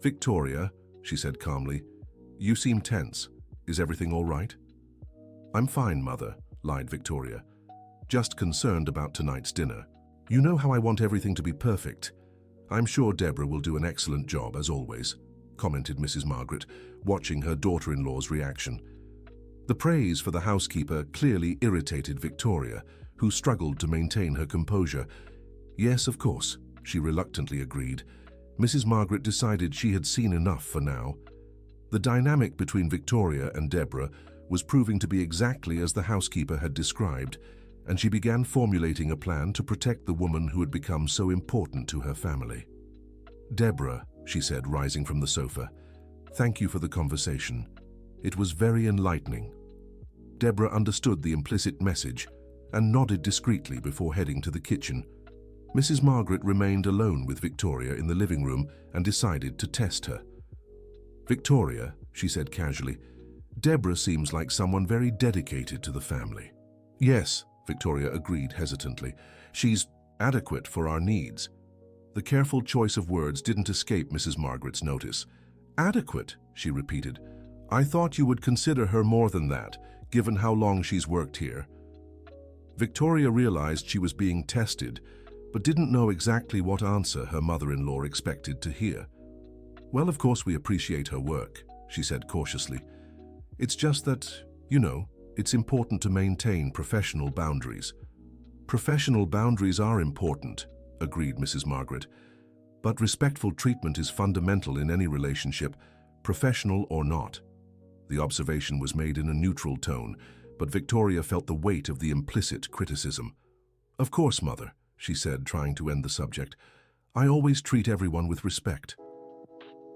"Victoria," she said calmly, "you seem tense. Is everything all right?" "I'm fine, Mother," lied Victoria. "Just concerned about tonight's dinner. You know how I want everything to be perfect. I'm sure Deborah will do an excellent job, as always," commented Mrs. Margaret, watching her daughter-in-law's reaction. The praise for the housekeeper clearly irritated Victoria, who struggled to maintain her composure. "Yes, of course," she reluctantly agreed. Mrs. Margaret decided she had seen enough for now. The dynamic between Victoria and Deborah was proving to be exactly as the housekeeper had described, and she began formulating a plan to protect the woman who had become so important to her family. "Deborah," she said, rising from the sofa, "thank you for the conversation. It was very enlightening." Deborah understood the implicit message and nodded discreetly before heading to the kitchen. Mrs. Margaret remained alone with Victoria in the living room and decided to test her. "Victoria," she said casually, "Deborah seems like someone very dedicated to the family." "Yes," Victoria agreed hesitantly. "She's adequate for our needs." The careful choice of words didn't escape Mrs. Margaret's notice. "Adequate," she repeated. "I thought you would consider her more than that, given how long she's worked here." Victoria realized she was being tested, but didn't know exactly what answer her mother-in-law expected to hear. "Well, of course we appreciate her work," she said cautiously. "It's just that, it's important to maintain professional boundaries." "Professional boundaries are important," agreed Mrs. Margaret. "But respectful treatment is fundamental in any relationship, professional or not." The observation was made in a neutral tone, but Victoria felt the weight of the implicit criticism. "Of course, Mother," she said, trying to end the subject. "I always treat everyone with respect."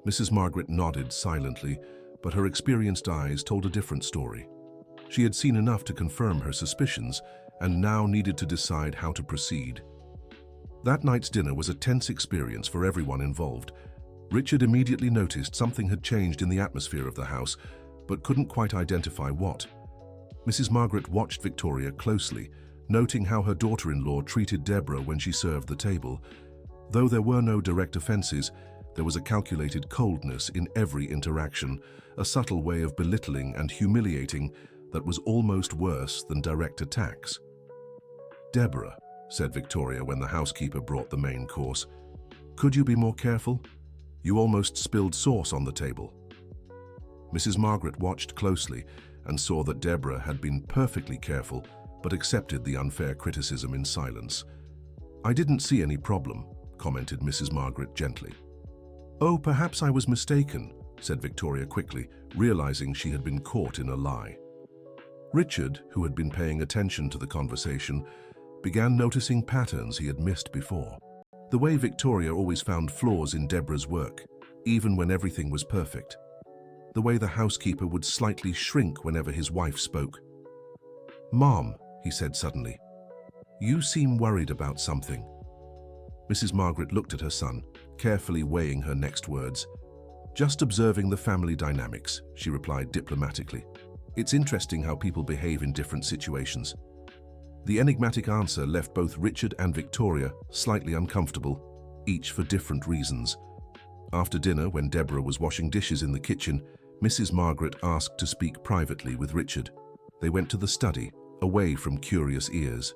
Mrs. Margaret nodded silently, but her experienced eyes told a different story. She had seen enough to confirm her suspicions and now needed to decide how to proceed. That night's dinner was a tense experience for everyone involved. Richard immediately noticed something had changed in the atmosphere of the house, but couldn't quite identify what. Mrs. Margaret watched Victoria closely, noting how her daughter-in-law treated Deborah when she served the table. Though there were no direct offenses, there was a calculated coldness in every interaction, a subtle way of belittling and humiliating that was almost worse than direct attacks. "Deborah," said Victoria when the housekeeper brought the main course, "could you be more careful? You almost spilled sauce on the table." Mrs. Margaret watched closely and saw that Deborah had been perfectly careful, but accepted the unfair criticism in silence. "I didn't see any problem," commented Mrs. Margaret gently. "Oh, perhaps I was mistaken," said Victoria quickly, realizing she had been caught in a lie. Richard, who had been paying attention to the conversation, began noticing patterns he had missed before. The way Victoria always found flaws in Deborah's work, even when everything was perfect. The way the housekeeper would slightly shrink whenever his wife spoke. "Mom," he said suddenly, "you seem worried about something." Mrs. Margaret looked at her son, carefully weighing her next words. "Just observing the family dynamics," she replied diplomatically. "It's interesting how people behave in different situations." The enigmatic answer left both Richard and Victoria slightly uncomfortable, each for different reasons. After dinner, when Deborah was washing dishes in the kitchen, Mrs. Margaret asked to speak privately with Richard. They went to the study, away from curious ears.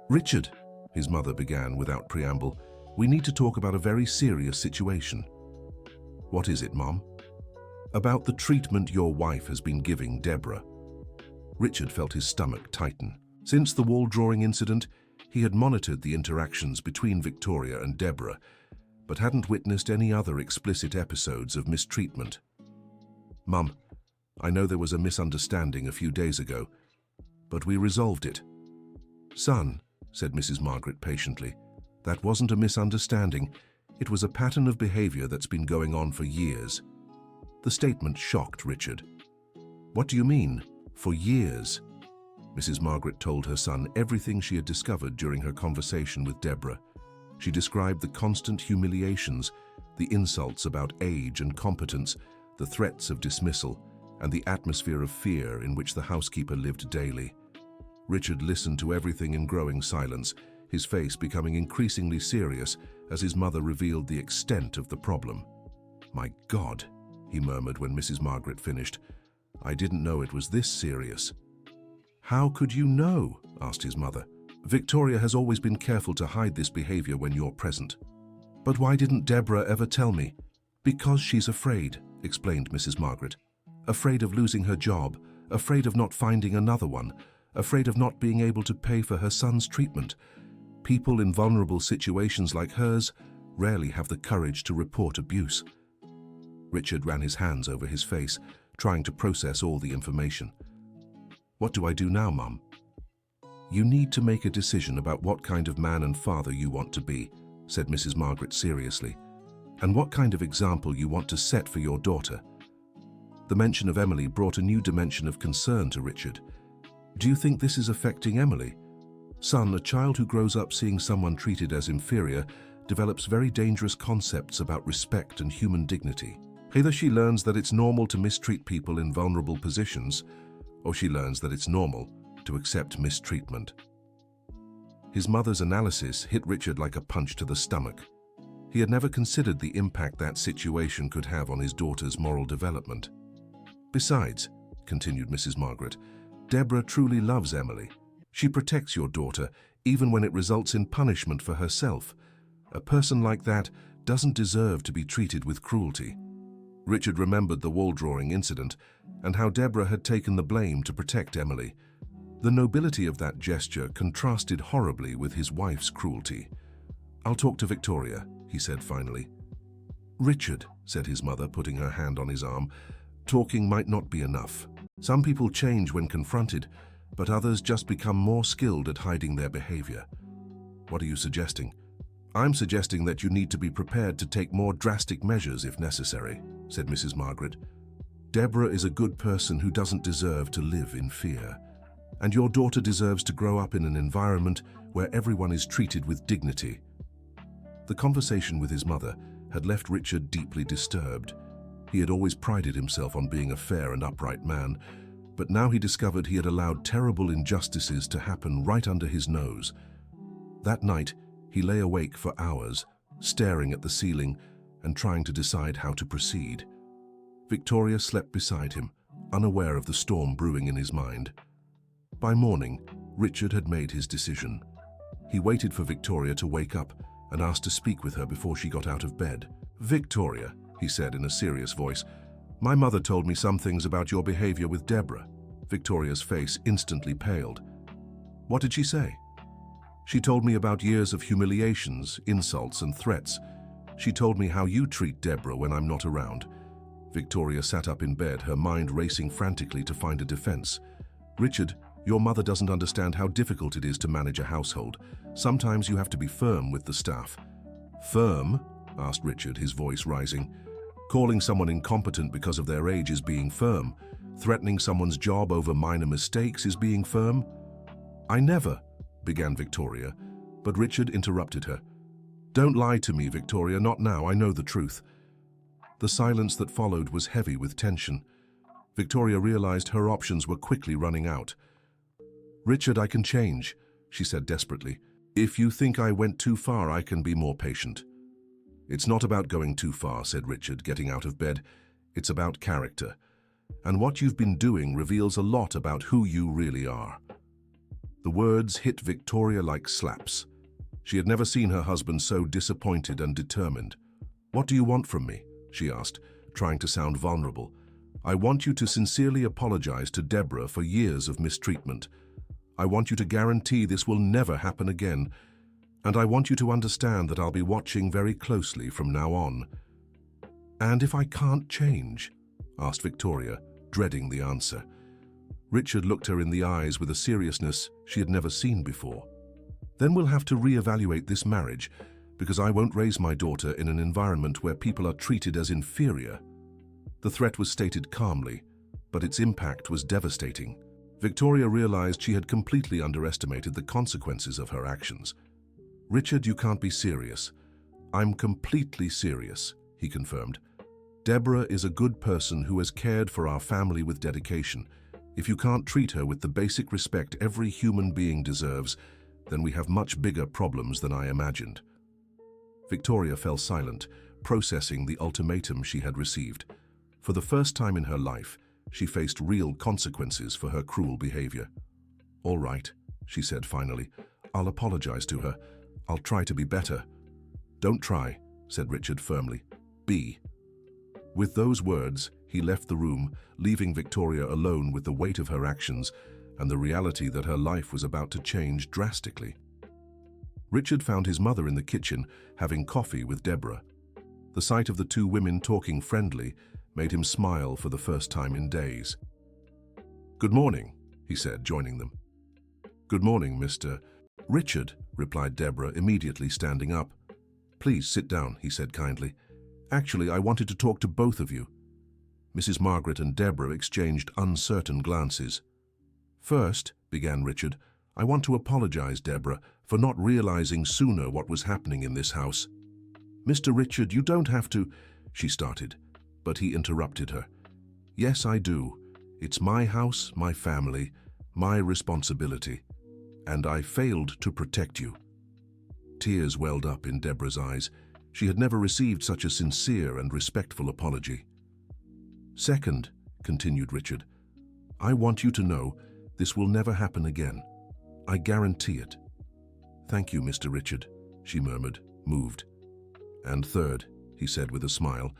"Richard," his mother began without preamble, "we need to talk about a very serious situation." "What is it, Mom?" "About the treatment your wife has been giving Deborah." Richard felt his stomach tighten. Since the wall-drawing incident, he had monitored the interactions between Victoria and Deborah, but hadn't witnessed any other explicit episodes of mistreatment. "Mum, I know there was a misunderstanding a few days ago, but we resolved it." "Son," said Mrs. Margaret patiently, "that wasn't a misunderstanding. It was a pattern of behavior that's been going on for years." The statement shocked Richard. "What do you mean, for years?" Mrs. Margaret told her son everything she had discovered during her conversation with Deborah. She described the constant humiliations, the insults about age and competence, the threats of dismissal, and the atmosphere of fear in which the housekeeper lived daily. Richard listened to everything in growing silence, his face becoming increasingly serious as his mother revealed the extent of the problem. "My God," he murmured when Mrs. Margaret finished. "I didn't know it was this serious." "How could you know?" asked his mother. "Victoria has always been careful to hide this behavior when you're present." "But why didn't Deborah ever tell me?" "Because she's afraid," explained Mrs. Margaret. "Afraid of losing her job, afraid of not finding another one, afraid of not being able to pay for her son's treatment. People in vulnerable situations like hers rarely have the courage to report abuse." Richard ran his hands over his face, trying to process all the information. "What do I do now, Mum?" "You need to make a decision about what kind of man and father you want to be," said Mrs. Margaret seriously, "and what kind of example you want to set for your daughter." The mention of Emily brought a new dimension of concern to Richard. "Do you think this is affecting Emily?" "Son, a child who grows up seeing someone treated as inferior develops very dangerous concepts about respect and human dignity. Either she learns that it's normal to mistreat people in vulnerable positions, or she learns that it's normal to accept mistreatment." His mother's analysis hit Richard like a punch to the stomach. He had never considered the impact that situation could have on his daughter's moral development. "Besides," continued Mrs. Margaret, "Deborah truly loves Emily. She protects your daughter, even when it results in punishment for herself. A person like that doesn't deserve to be treated with cruelty." Richard remembered the wall-drawing incident and how Deborah had taken the blame to protect Emily. The nobility of that gesture contrasted horribly with his wife's cruelty. "I'll talk to Victoria," he said finally. "Richard," said his mother, putting her hand on his arm, "talking might not be enough. Some people change when confronted, but others just become more skilled at hiding their behavior." "What are you suggesting?" "I'm suggesting that you need to be prepared to take more drastic measures if necessary," said Mrs. Margaret. "Deborah is a good person who doesn't deserve to live in fear. And your daughter deserves to grow up in an environment where everyone is treated with dignity." The conversation with his mother had left Richard deeply disturbed. He had always prided himself on being a fair and upright man, but now he discovered he had allowed terrible injustices to happen right under his nose. That night, he lay awake for hours, staring at the ceiling and trying to decide how to proceed. Victoria slept beside him, unaware of the storm brewing in his mind. By morning, Richard had made his decision. He waited for Victoria to wake up and asked to speak with her before she got out of bed. "Victoria," he said in a serious voice, "my mother told me some things about your behavior with Deborah." Victoria's face instantly paled. "What did she say?" "She told me about years of humiliations, insults, and threats. She told me how you treat Deborah when I'm not around." Victoria sat up in bed, her mind racing frantically to find a defense. "Richard, your mother doesn't understand how difficult it is to manage a household. Sometimes you have to be firm with the staff." "Firm?" asked Richard, his voice rising. "Calling someone incompetent because of their age is being firm. Threatening someone's job over minor mistakes is being firm." "I never," began Victoria, but Richard interrupted her. "Don't lie to me, Victoria, not now, I know the truth." The silence that followed was heavy with tension. Victoria realized her options were quickly running out. "Richard, I can change," she said desperately. "If you think I went too far, I can be more patient." "It's not about going too far," said Richard, getting out of bed. "It's about character. And what you've been doing reveals a lot about who you really are." The words hit Victoria like slaps. She had never seen her husband so disappointed and determined. "What do you want from me?" she asked, trying to sound vulnerable. "I want you to sincerely apologize to Deborah for years of mistreatment. I want you to guarantee this will never happen again. And I want you to understand that I'll be watching very closely from now on." "And if I can't change?" asked Victoria, dreading the answer. Richard looked her in the eyes with a seriousness she had never seen before. "Then we'll have to re-evaluate this marriage, because I won't raise my daughter in an environment where people are treated as inferior." The threat was stated calmly, but its impact was devastating. Victoria realized she had completely underestimated the consequences of her actions. "Richard, you can't be serious." "I'm completely serious," he confirmed. "Deborah is a good person who has cared for our family with dedication. If you can't treat her with the basic respect every human being deserves, then we have much bigger problems than I imagined." Victoria fell silent, processing the ultimatum she had received. For the first time in her life, she faced real consequences for her cruel behavior. "All right," she said finally. "I'll apologize to her. I'll try to be better." "Don't try," said Richard firmly. "Be." With those words, he left the room, leaving Victoria alone with the weight of her actions and the reality that her life was about to change drastically. Richard found his mother in the kitchen, having coffee with Deborah. The sight of the two women talking friendly made him smile for the first time in days. "Good morning," he said, joining them. "Good morning, Mr. Richard," replied Deborah, immediately standing up. "Please sit down," he said kindly. "Actually, I wanted to talk to both of you." Mrs. Margaret and Deborah exchanged uncertain glances. "First," began Richard, "I want to apologize, Deborah, for not realizing sooner what was happening in this house." "Mr. Richard, you don't have to," she started, but he interrupted her. "Yes, I do. It's my house, my family, my responsibility, and I failed to protect you." Tears welled up in Deborah's eyes. She had never received such a sincere and respectful apology. "Second," continued Richard, "I want you to know this will never happen again. I guarantee it." "Thank you, Mr. Richard," she murmured, moved. "And third," he said with a smile,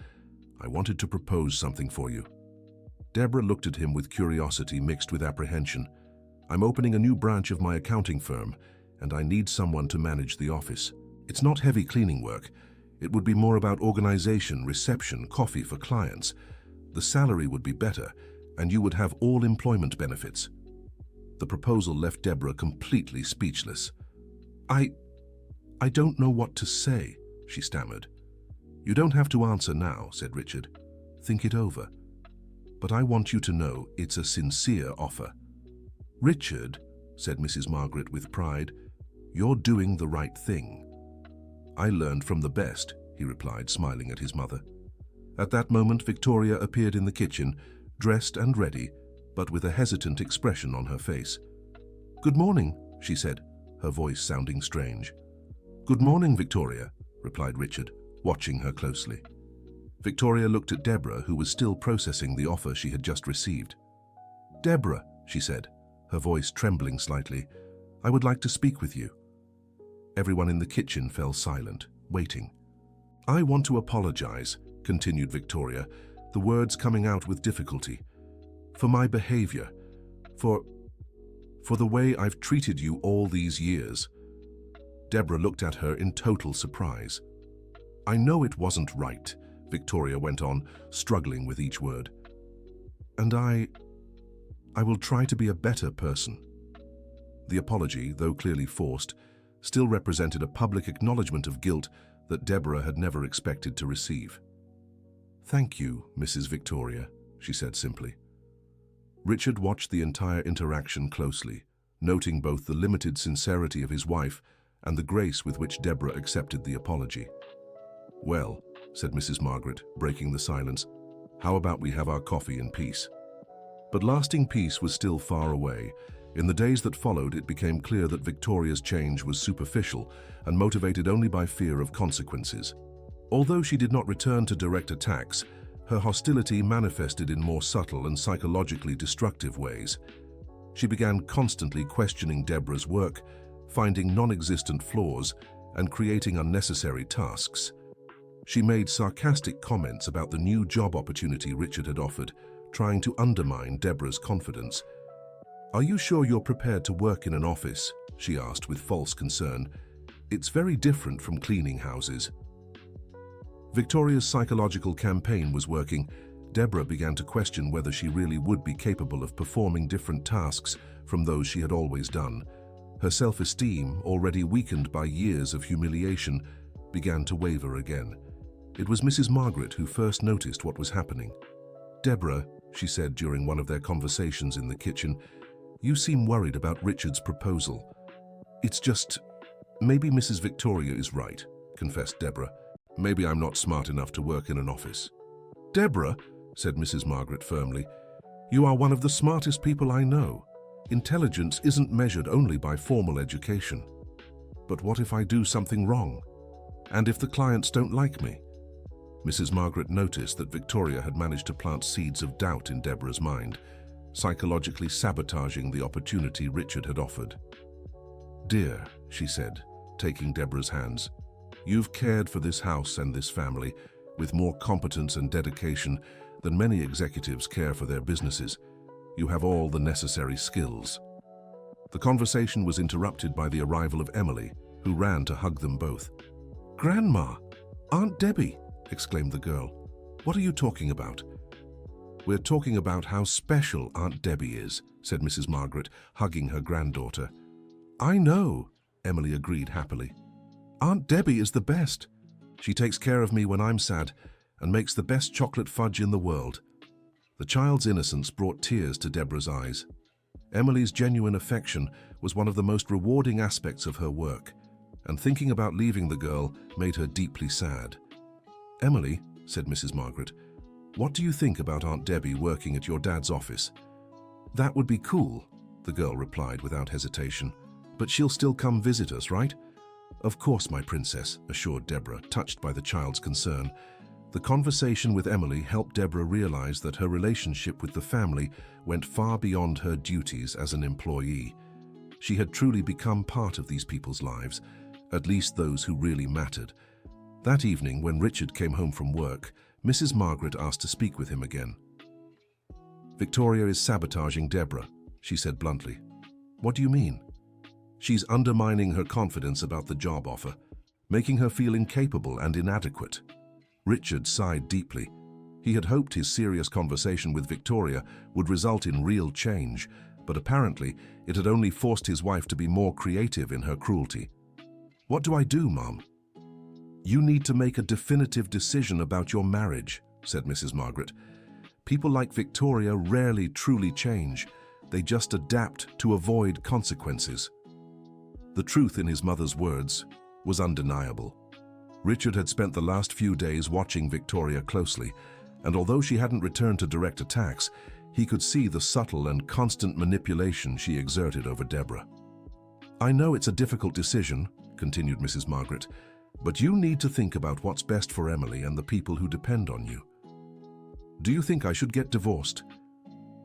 "I wanted to propose something for you." Deborah looked at him with curiosity mixed with apprehension. "I'm opening a new branch of my accounting firm, and I need someone to manage the office. It's not heavy cleaning work. It would be more about organization, reception, coffee for clients. The salary would be better, and you would have all employment benefits." The proposal left Deborah completely speechless. I don't know what to say," she stammered. "You don't have to answer now," said Richard. "Think it over. But I want you to know it's a sincere offer." "Richard," said Mrs. Margaret with pride, "you're doing the right thing." "I learned from the best," he replied, smiling at his mother. At that moment, Victoria appeared in the kitchen, dressed and ready, but with a hesitant expression on her face. "Good morning," she said, her voice sounding strange. "Good morning, Victoria," replied Richard, watching her closely. Victoria looked at Deborah, who was still processing the offer she had just received. "Deborah," she said, her voice trembling slightly, "I would like to speak with you." Everyone in the kitchen fell silent, waiting. "I want to apologize," continued Victoria, the words coming out with difficulty, "for my behavior, for the way I've treated you all these years." Deborah looked at her in total surprise. "I know it wasn't right," Victoria went on, struggling with each word. "And I will try to be a better person." The apology, though clearly forced, still represented a public acknowledgement of guilt that Deborah had never expected to receive. "Thank you, Mrs. Victoria," she said simply. Richard watched the entire interaction closely, noting both the limited sincerity of his wife and the grace with which Deborah accepted the apology. "Well," said Mrs. Margaret, breaking the silence, "how about we have our coffee in peace?" But lasting peace was still far away. In the days that followed, it became clear that Victoria's change was superficial and motivated only by fear of consequences. Although she did not return to direct attacks, her hostility manifested in more subtle and psychologically destructive ways. She began constantly questioning Deborah's work, finding non-existent flaws, and creating unnecessary tasks. She made sarcastic comments about the new job opportunity Richard had offered, trying to undermine Deborah's confidence. "Are you sure you're prepared to work in an office?" she asked with false concern. "It's very different from cleaning houses." Victoria's psychological campaign was working. Deborah began to question whether she really would be capable of performing different tasks from those she had always done. Her self-esteem, already weakened by years of humiliation, began to waver again. It was Mrs. Margaret who first noticed what was happening. "Deborah," she said during one of their conversations in the kitchen, "you seem worried about Richard's proposal." "It's just, maybe Mrs. Victoria is right," confessed Deborah. "Maybe I'm not smart enough to work in an office." "Deborah," said Mrs. Margaret firmly, "you are one of the smartest people I know. Intelligence isn't measured only by formal education." "But what if I do something wrong? And if the clients don't like me?" Mrs. Margaret noticed that Victoria had managed to plant seeds of doubt in Deborah's mind, psychologically sabotaging the opportunity Richard had offered. "Dear," she said, taking Deborah's hands, "you've cared for this house and this family with more competence and dedication than many executives care for their businesses. You have all the necessary skills." The conversation was interrupted by the arrival of Emily, who ran to hug them both. "Grandma! Aunt Debbie!" exclaimed the girl. "What are you talking about? We're talking about how special Aunt Debbie is, said Mrs. Margaret, hugging her granddaughter. I know, Emily agreed happily. Aunt Debbie is the best. She takes care of me when I'm sad and makes the best chocolate fudge in the world. The child's innocence brought tears to Deborah's eyes. Emily's genuine affection was one of the most rewarding aspects of her work, and thinking about leaving the girl made her deeply sad. Emily, said Mrs. Margaret, what do you think about Aunt Debbie working at your dad's office? That would be cool, the girl replied without hesitation. But she'll still come visit us, right? Of course, my princess, assured Deborah, touched by the child's concern. The conversation with Emily helped Deborah realize that her relationship with the family went far beyond her duties as an employee. She had truly become part of these people's lives, at least those who really mattered. That evening, when Richard came home from work, Mrs. Margaret asked to speak with him again. Victoria is sabotaging Deborah, she said bluntly. What do you mean? She's undermining her confidence about the job offer, making her feel incapable and inadequate. Richard sighed deeply. He had hoped his serious conversation with Victoria would result in real change, but apparently it had only forced his wife to be more creative in her cruelty. What do I do, Mom? You need to make a definitive decision about your marriage, said Mrs. Margaret. People like Victoria rarely truly change. They just adapt to avoid consequences. The truth in his mother's words was undeniable. Richard had spent the last few days watching Victoria closely, and although she hadn't returned to direct attacks, he could see the subtle and constant manipulation she exerted over Deborah. I know it's a difficult decision, continued Mrs. Margaret, but you need to think about what's best for Emily and the people who depend on you. Do you think I should get divorced?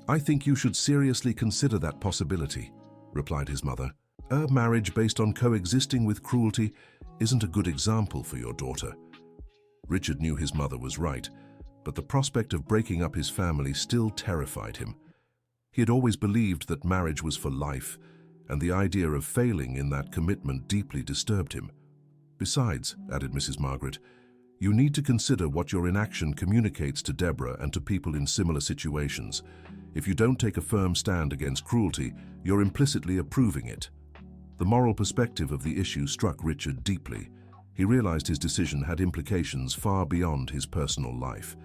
I think you should seriously consider that possibility, replied his mother. A marriage based on coexisting with cruelty isn't a good example for your daughter. Richard knew his mother was right, but the prospect of breaking up his family still terrified him. He had always believed that marriage was for life, and the idea of failing in that commitment deeply disturbed him. Besides, added Mrs. Margaret, you need to consider what your inaction communicates to Deborah and to people in similar situations. If you don't take a firm stand against cruelty, you're implicitly approving it. The moral perspective of the issue struck Richard deeply. He realized his decision had implications far beyond his personal life.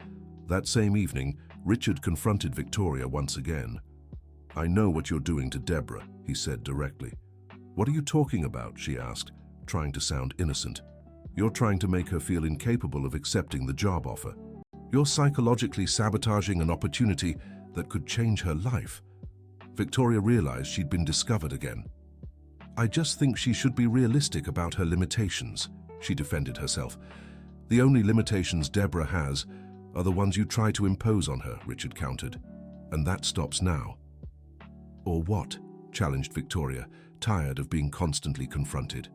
That same evening, Richard confronted Victoria once again. I know what you're doing to Deborah, he said directly. What are you talking about? She asked, trying to sound innocent. You're trying to make her feel incapable of accepting the job offer. You're psychologically sabotaging an opportunity that could change her life. Victoria realized she'd been discovered again. I just think she should be realistic about her limitations, she defended herself. The only limitations Deborah has are the ones you try to impose on her, Richard countered. And that stops now. Or what? Challenged Victoria, tired of being constantly confronted.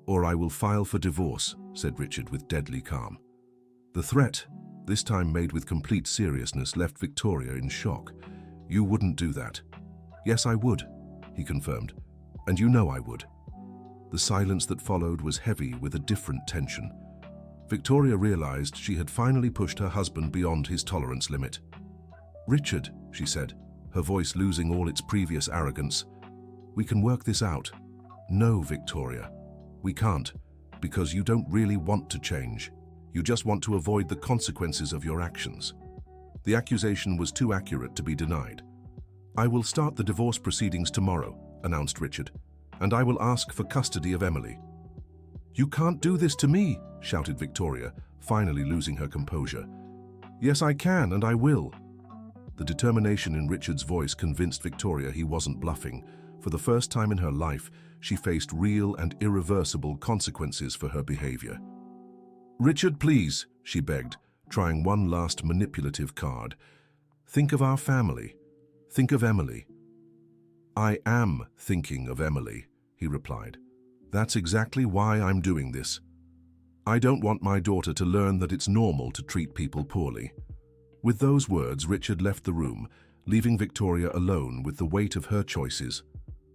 Or I will file for divorce, said Richard with deadly calm. The threat, this time made with complete seriousness, left Victoria in shock. You wouldn't do that. Yes, I would, he confirmed. And you know I would. The silence that followed was heavy with a different tension. Victoria realized she had finally pushed her husband beyond his tolerance limit. Richard, she said, her voice losing all its previous arrogance, we can work this out. No, Victoria. We can't, because you don't really want to change. You just want to avoid the consequences of your actions. The accusation was too accurate to be denied. I will start the divorce proceedings tomorrow, announced Richard, and I will ask for custody of Emily. You can't do this to me, shouted Victoria, finally losing her composure. Yes, I can, and I will. The determination in Richard's voice convinced Victoria he wasn't bluffing. For the first time in her life, she faced real and irreversible consequences for her behavior. Richard, please, she begged, trying one last manipulative card. Think of our family. Think of Emily. I am thinking of Emily, he replied. That's exactly why I'm doing this. I don't want my daughter to learn that it's normal to treat people poorly. With those words, Richard left the room, leaving Victoria alone with the weight of her choices.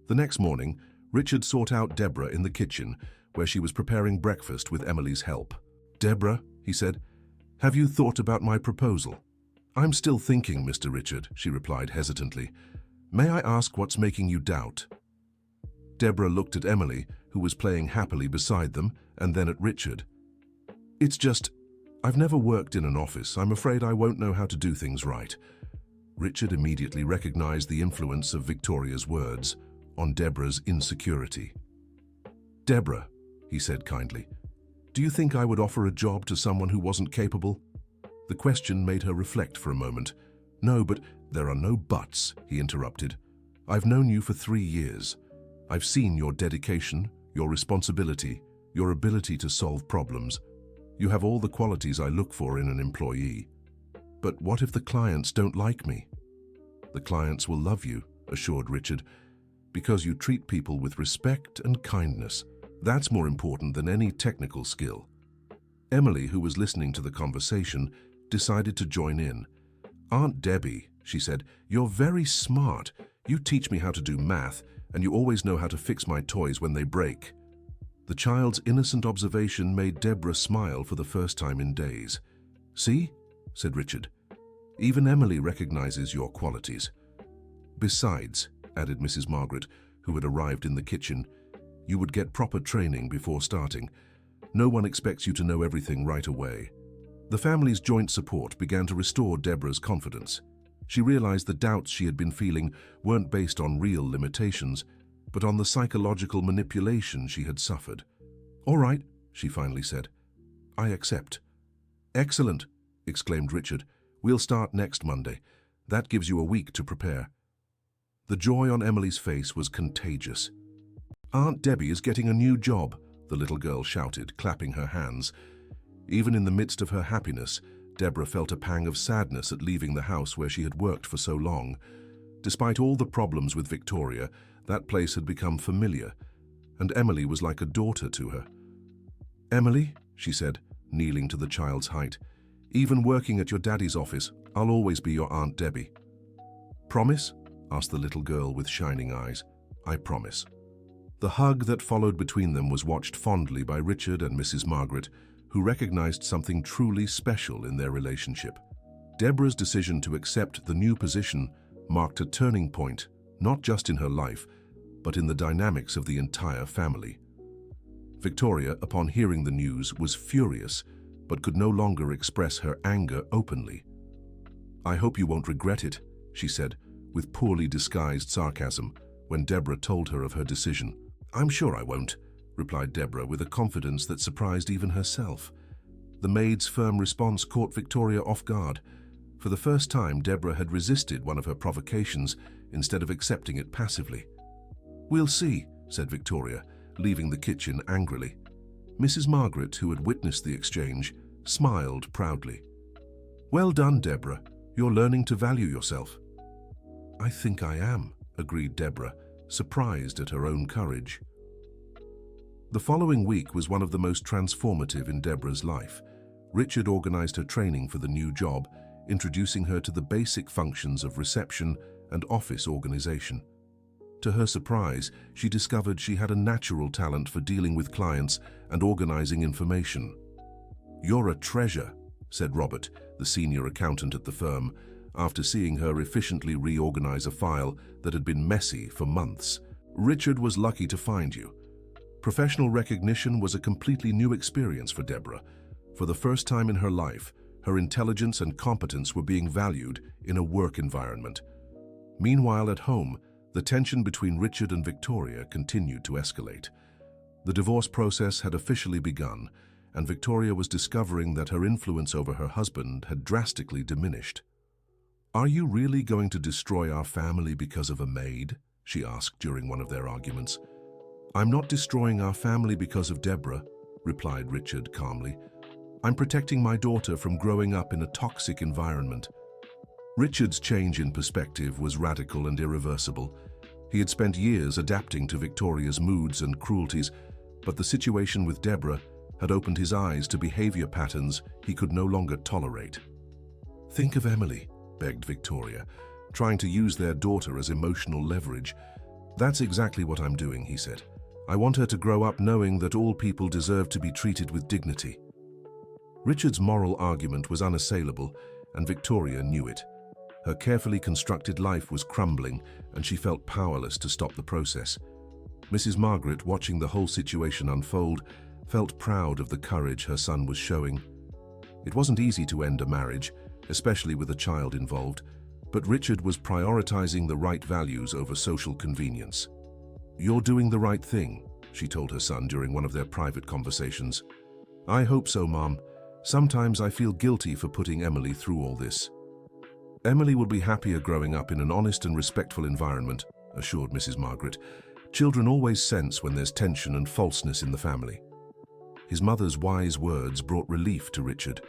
The next morning, Richard sought out Deborah in the kitchen, where she was preparing breakfast with Emily's help. Deborah, he said, have you thought about my proposal? "I'm still thinking, Mr. Richard," she replied hesitantly. "May I ask what's making you doubt?" Deborah looked at Emily, who was playing happily beside them, and then at Richard. "It's just, I've never worked in an office. I'm afraid I won't know how to do things right." Richard immediately recognized the influence of Victoria's words on Deborah's insecurity. "Deborah," he said kindly, "do you think I would offer a job to someone who wasn't capable?" The question made her reflect for a moment. "No, but there are no buts," he interrupted. "I've known you for 3 years. I've seen your dedication, your responsibility, your ability to solve problems. You have all the qualities I look for in an employee. But what if the clients don't like me?" "The clients will love you," assured Richard, "because you treat people with respect and kindness. That's more important than any technical skill." Emily, who was listening to the conversation, decided to join in. "Aunt Debbie," she said, "you're very smart. You teach me how to do math, and you always know how to fix my toys when they break." The child's innocent observation made Deborah smile for the first time in days. "See?" said Richard. "Even Emily recognizes your qualities." "Besides," added Mrs. Margaret, who had arrived in the kitchen, "you would get proper training before starting. No one expects you to know everything right away." The family's joint support began to restore Deborah's confidence. She realized the doubts she had been feeling weren't based on real limitations, but on the psychological manipulation she had suffered. "All right," she finally said. "I accept." "Excellent," exclaimed Richard. "We'll start next Monday. That gives you a week to prepare." The joy on Emily's face was contagious. "Aunt Debbie is getting a new job," the little girl shouted, clapping her hands. Even in the midst of her happiness, Deborah felt a pang of sadness at leaving the house where she had worked for so long. Despite all the problems with Victoria, that place had become familiar, and Emily was like a daughter to her. "Emily," she said, kneeling to the child's height, "even working at your daddy's office, I'll always be your Aunt Debbie." "Promise?" asked the little girl with shining eyes. "I promise." The hug that followed between them was watched fondly by Richard and Mrs. Margaret, who recognized something truly special in their relationship. Deborah's decision to accept the new position marked a turning point, not just in her life, but in the dynamics of the entire family. Victoria, upon hearing the news, was furious, but could no longer express her anger openly. "I hope you won't regret it," she said, with poorly disguised sarcasm, when Deborah told her of her decision. "I'm sure I won't," replied Deborah with a confidence that surprised even herself. The maid's firm response caught Victoria off guard. For the first time, Deborah had resisted one of her provocations instead of accepting it passively. "We'll see," said Victoria, leaving the kitchen angrily. Mrs. Margaret, who had witnessed the exchange, smiled proudly. "Well done, Deborah. You're learning to value yourself." "I think I am," agreed Deborah, surprised at her own courage. The following week was one of the most transformative in Deborah's life. Richard organized her training for the new job, introducing her to the basic functions of reception and office organization. To her surprise, she discovered she had a natural talent for dealing with clients and organizing information. "You're a treasure," said Robert, the senior accountant at the firm, after seeing her efficiently reorganize a file that had been messy for months. "Richard was lucky to find you." Professional recognition was a completely new experience for Deborah. For the first time in her life, her intelligence and competence were being valued in a work environment. Meanwhile, at home, the tension between Richard and Victoria continued to escalate. The divorce process had officially begun, and Victoria was discovering that her influence over her husband had drastically diminished. "Are you really going to destroy our family because of a maid?" she asked during one of their arguments. "I'm not destroying our family because of Deborah," replied Richard calmly. "I'm protecting my daughter from growing up in a toxic environment." Richard's change in perspective was radical and irreversible. He had spent years adapting to Victoria's moods and cruelties, but the situation with Deborah had opened his eyes to behavior patterns he could no longer tolerate. "Think of Emily," begged Victoria, trying to use their daughter as emotional leverage. "That's exactly what I'm doing," he said. "I want her to grow up knowing that all people deserve to be treated with dignity." Richard's moral argument was unassailable, and Victoria knew it. Her carefully constructed life was crumbling, and she felt powerless to stop the process. Mrs. Margaret, watching the whole situation unfold, felt proud of the courage her son was showing. It wasn't easy to end a marriage, especially with a child involved, but Richard was prioritizing the right values over social convenience. "You're doing the right thing," she told her son during one of their private conversations. "I hope so, Mom. Sometimes I feel guilty for putting Emily through all this." "Emily will be happier growing up in an honest and respectful environment," assured Mrs. Margaret. "Children always sense when there's tension and falseness in the family." His mother's wise words brought relief to Richard.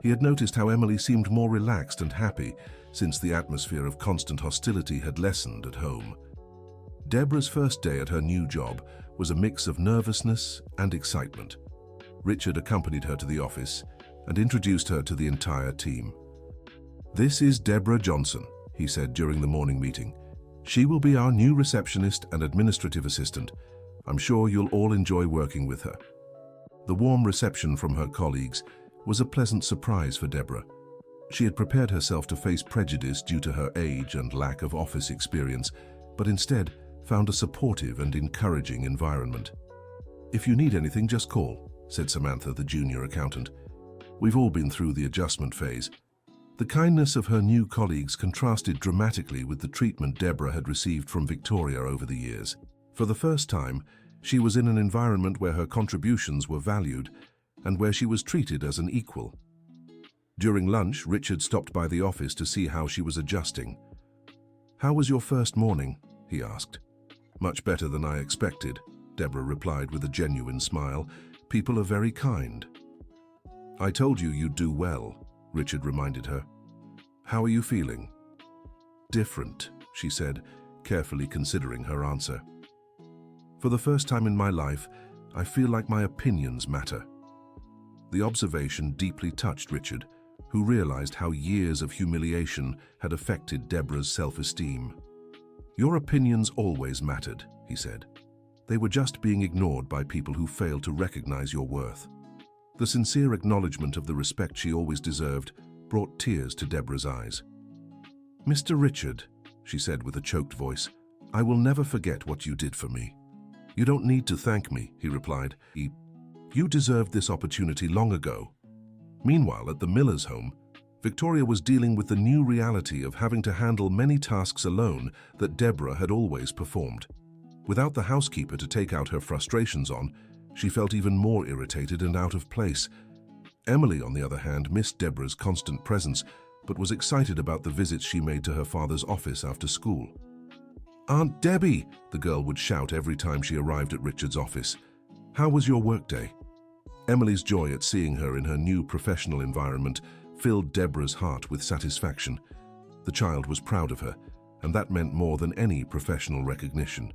He had noticed how Emily seemed more relaxed and happy since the atmosphere of constant hostility had lessened at home. Deborah's first day at her new job was a mix of nervousness and excitement. Richard accompanied her to the office and introduced her to the entire team. "This is Deborah Johnson," he said during the morning meeting. "She will be our new receptionist and administrative assistant. I'm sure you'll all enjoy working with her." The warm reception from her colleagues was a pleasant surprise for Deborah. She had prepared herself to face prejudice due to her age and lack of office experience, but instead found a supportive and encouraging environment. "If you need anything, just call," said Samantha, the junior accountant. "We've all been through the adjustment phase." The kindness of her new colleagues contrasted dramatically with the treatment Deborah had received from Victoria over the years. For the first time, she was in an environment where her contributions were valued and where she was treated as an equal. During lunch, Richard stopped by the office to see how she was adjusting. "How was your first morning?" he asked. "Much better than I expected," Deborah replied with a genuine smile. "People are very kind." "I told you you'd do well," Richard reminded her. "How are you feeling?" "Different," she said, carefully considering her answer. "For the first time in my life, I feel like my opinions matter." The observation deeply touched Richard, who realized how years of humiliation had affected Deborah's self-esteem. "Your opinions always mattered," he said. "They were just being ignored by people who failed to recognize your worth." The sincere acknowledgement of the respect she always deserved brought tears to Deborah's eyes. "Mr. Richard," she said with a choked voice, "I will never forget what you did for me." "You don't need to thank me," he replied. "You deserved this opportunity long ago." Meanwhile, at the Miller's home, Victoria was dealing with the new reality of having to handle many tasks alone that Deborah had always performed. Without the housekeeper to take out her frustrations on, she felt even more irritated and out of place. Emily, on the other hand, missed Deborah's constant presence, but was excited about the visits she made to her father's office after school. "Aunt Debbie!" the girl would shout every time she arrived at Richard's office. "How was your workday?" Emily's joy at seeing her in her new professional environment filled Deborah's heart with satisfaction. The child was proud of her, and that meant more than any professional recognition.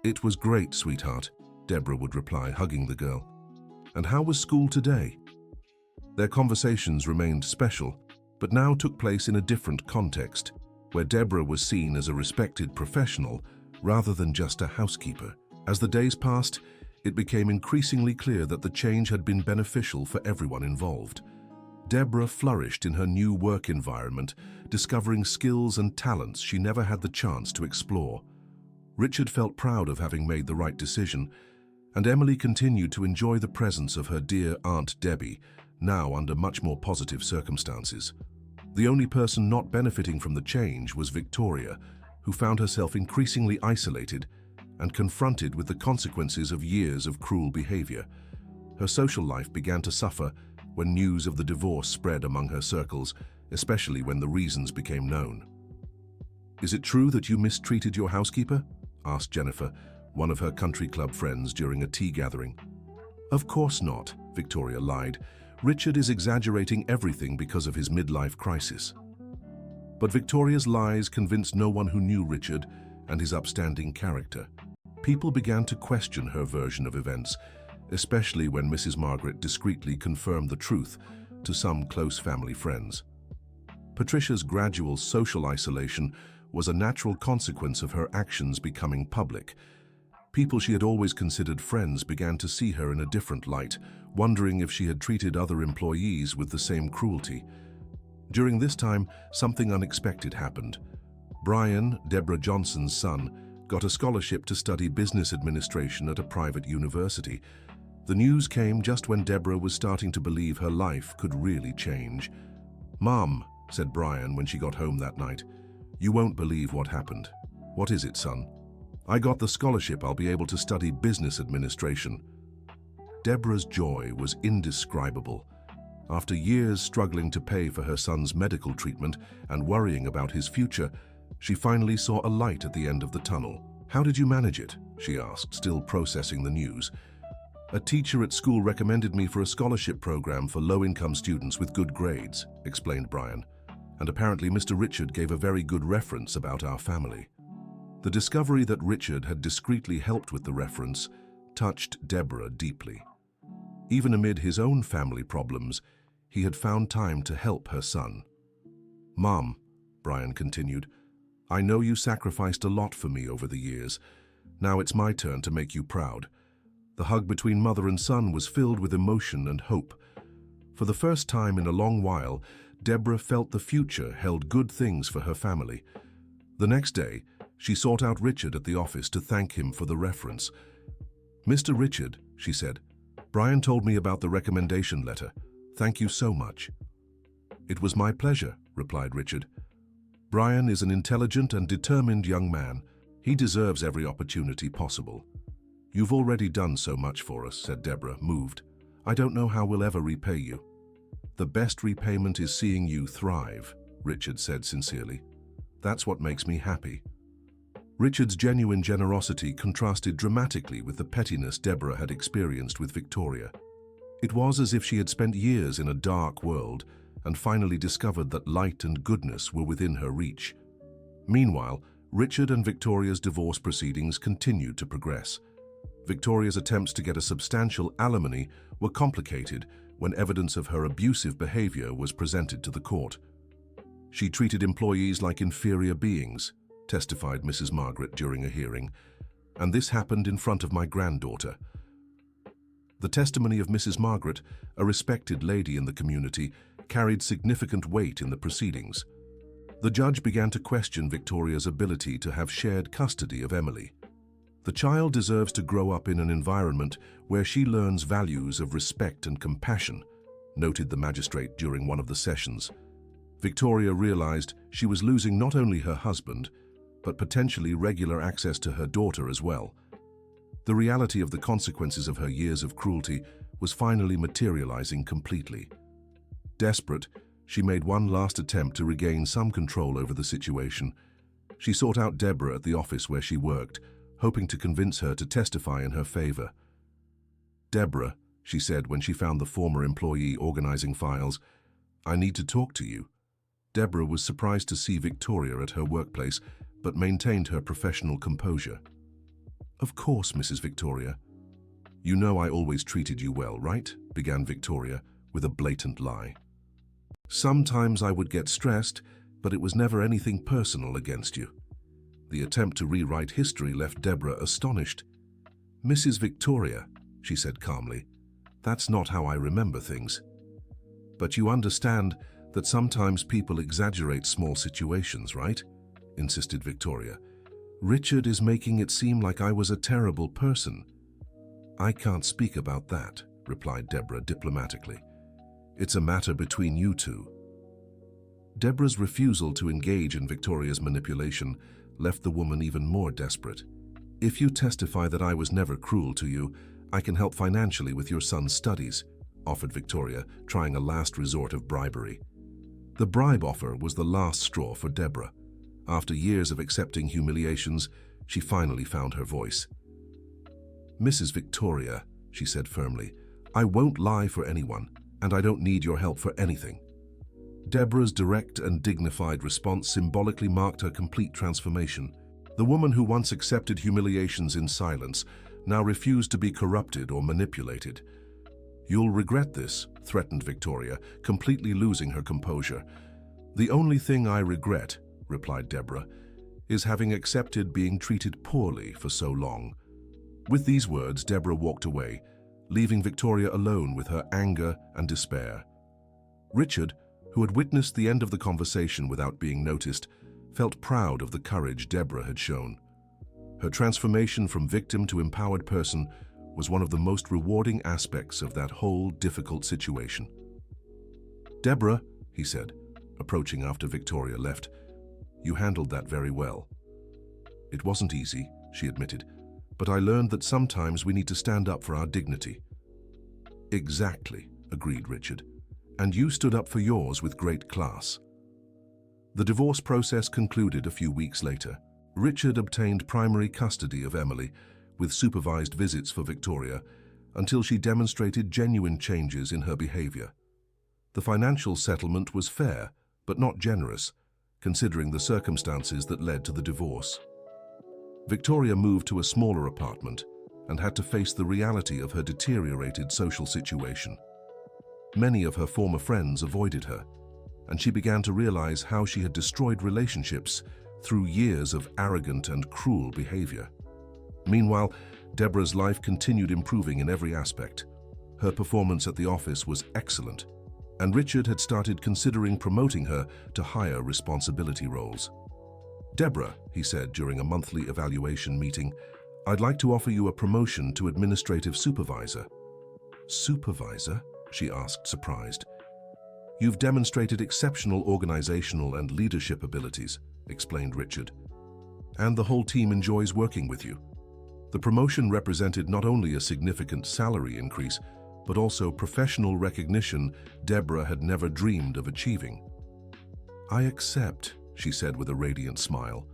"It was great, sweetheart," Deborah would reply, hugging the girl. "And how was school today?" Their conversations remained special, but now took place in a different context, where Deborah was seen as a respected professional rather than just a housekeeper. As the days passed, it became increasingly clear that the change had been beneficial for everyone involved. Deborah flourished in her new work environment, discovering skills and talents she never had the chance to explore. Richard felt proud of having made the right decision, and Emily continued to enjoy the presence of her dear Aunt Debbie, now under much more positive circumstances. The only person not benefiting from the change was Victoria, who found herself increasingly isolated and confronted with the consequences of years of cruel behavior. Her social life began to suffer when news of the divorce spread among her circles, especially when the reasons became known. "Is it true that you mistreated your housekeeper?" asked Jennifer, one of her country club friends, during a tea gathering. "Of course not," Victoria lied. "Richard is exaggerating everything because of his midlife crisis." But Victoria's lies convinced no one who knew Richard and his upstanding character. People began to question her version of events, especially when Mrs. Margaret discreetly confirmed the truth to some close family friends. Patricia's gradual social isolation was a natural consequence of her actions becoming public. People she had always considered friends began to see her in a different light, wondering if she had treated other employees with the same cruelty. During this time, something unexpected happened. Brian, Deborah Johnson's son, got a scholarship to study business administration at a private university. The news came just when Deborah was starting to believe her life could really change. "Mom," said Brian when she got home that night, "you won't believe what happened." "What is it, son?" "I got the scholarship. I'll be able to study business administration." Deborah's joy was indescribable. After years struggling to pay for her son's medical treatment and worrying about his future, she finally saw a light at the end of the tunnel. "How did you manage it?" she asked, still processing the news. "A teacher at school recommended me for a scholarship program for low-income students with good grades," explained Brian. "And apparently Mr. Richard gave a very good reference about our family." The discovery that Richard had discreetly helped with the reference touched Deborah deeply. Even amid his own family problems, he had found time to help her son. "Mom," Brian continued, "I know you sacrificed a lot for me over the years. Now it's my turn to make you proud." The hug between mother and son was filled with emotion and hope. For the first time in a long while, Deborah felt the future held good things for her family. The next day, she sought out Richard at the office to thank him for the reference. "Mr. Richard," she said, "Brian told me about the recommendation letter. Thank you so much." "It was my pleasure," replied Richard. "Brian is an intelligent and determined young man. He deserves every opportunity possible." "You've already done so much for us," said Deborah, moved. "I don't know how we'll ever repay you." "The best repayment is seeing you thrive," Richard said sincerely. "That's what makes me happy." Richard's genuine generosity contrasted dramatically with the pettiness Deborah had experienced with Victoria. It was as if she had spent years in a dark world and finally discovered that light and goodness were within her reach. Meanwhile, Richard and Victoria's divorce proceedings continued to progress. Victoria's attempts to get a substantial alimony were complicated when evidence of her abusive behavior was presented to the court. "She treated employees like inferior beings," testified Mrs. Margaret during a hearing, "and this happened in front of my granddaughter." The testimony of Mrs. Margaret, a respected lady in the community, carried significant weight in the proceedings. The judge began to question Victoria's ability to have shared custody of Emily. "The child deserves to grow up in an environment where she learns values of respect and compassion," noted the magistrate during one of the sessions. Victoria realized she was losing not only her husband, but potentially regular access to her daughter as well. The reality of the consequences of her years of cruelty was finally materializing completely. Desperate, she made one last attempt to regain some control over the situation. She sought out Deborah at the office where she worked, hoping to convince her to testify in her favor. "Deborah," she said when she found the former employee organizing files, "I need to talk to you." Deborah was surprised to see Victoria at her workplace, but maintained her professional composure. "Of course, Mrs. Victoria." "You know I always treated you well, right?" began Victoria, with a blatant lie. "Sometimes I would get stressed, but it was never anything personal against you." The attempt to rewrite history left Deborah astonished. "Mrs. Victoria," she said calmly, "that's not how I remember things." "But you understand that sometimes people exaggerate small situations, right?" insisted Victoria. "Richard is making it seem like I was a terrible person." "I can't speak about that," replied Deborah diplomatically. "It's a matter between you two." Deborah's refusal to engage in Victoria's manipulation left the woman even more desperate. "If you testify that I was never cruel to you, I can help financially with your son's studies," offered Victoria, trying a last resort of bribery. The bribe offer was the last straw for Deborah. After years of accepting humiliations, she finally found her voice. "Mrs. Victoria," she said firmly, "I won't lie for anyone, and I don't need your help for anything." Deborah's direct and dignified response symbolically marked her complete transformation. The woman who once accepted humiliations in silence now refused to be corrupted or manipulated. "You'll regret this," threatened Victoria, completely losing her composure. "The only thing I regret," replied Deborah, "is having accepted being treated poorly for so long." With these words, Deborah walked away, leaving Victoria alone with her anger and despair. Richard, who had witnessed the end of the conversation without being noticed, felt proud of the courage Deborah had shown. Her transformation from victim to empowered person was one of the most rewarding aspects of that whole difficult situation. "Deborah," he said, approaching after Victoria left, "you handled that very well." "It wasn't easy," she admitted, "but I learned that sometimes we need to stand up for our dignity." "Exactly," agreed Richard, "and you stood up for yours with great class." The divorce process concluded a few weeks later. Richard obtained primary custody of Emily, with supervised visits for Victoria, until she demonstrated genuine changes in her behavior. The financial settlement was fair, but not generous, considering the circumstances that led to the divorce. Victoria moved to a smaller apartment and had to face the reality of her deteriorated social situation. Many of her former friends avoided her, and she began to realize how she had destroyed relationships through years of arrogant and cruel behavior. Meanwhile, Deborah's life continued improving in every aspect. Her performance at the office was excellent, and Richard had started considering promoting her to higher responsibility roles. "Deborah," he said during a monthly evaluation meeting, "I'd like to offer you a promotion to administrative supervisor." "Supervisor?" she asked, surprised. "You've demonstrated exceptional organizational and leadership abilities," explained Richard, "and the whole team enjoys working with you." The promotion represented not only a significant salary increase, but also professional recognition Deborah had never dreamed of achieving. "I accept," she said with a radiant smile.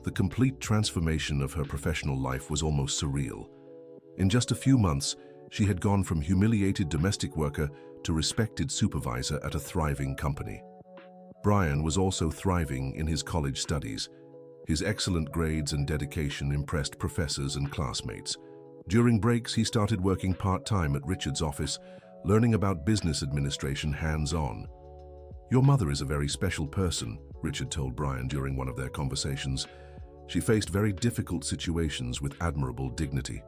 The complete transformation of her professional life was almost surreal. In just a few months, she had gone from humiliated domestic worker to respected supervisor at a thriving company. Brian was also thriving in his college studies. His excellent grades and dedication impressed professors and classmates. During breaks, he started working part-time at Richard's office, learning about business administration hands-on. "Your mother is a very special person," Richard told Brian during one of their conversations. "She faced very difficult situations with admirable dignity."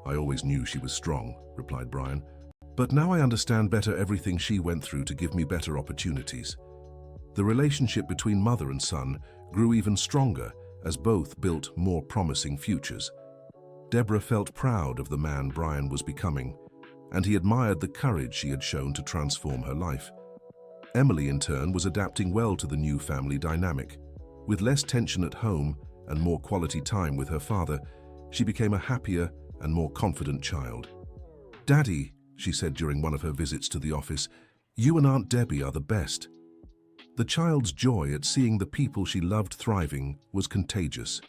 "I always knew she was strong," replied Brian. "But now I understand better everything she went through to give me better opportunities." The relationship between mother and son grew even stronger as both built more promising futures. Deborah felt proud of the man Brian was becoming, and he admired the courage she had shown to transform her life. Emily, in turn, was adapting well to the new family dynamic. With less tension at home and more quality time with her father, she became a happier and more confident child. "Daddy," she said during one of her visits to the office, "you and Aunt Debbie are the best." The child's joy at seeing the people she loved thriving was contagious.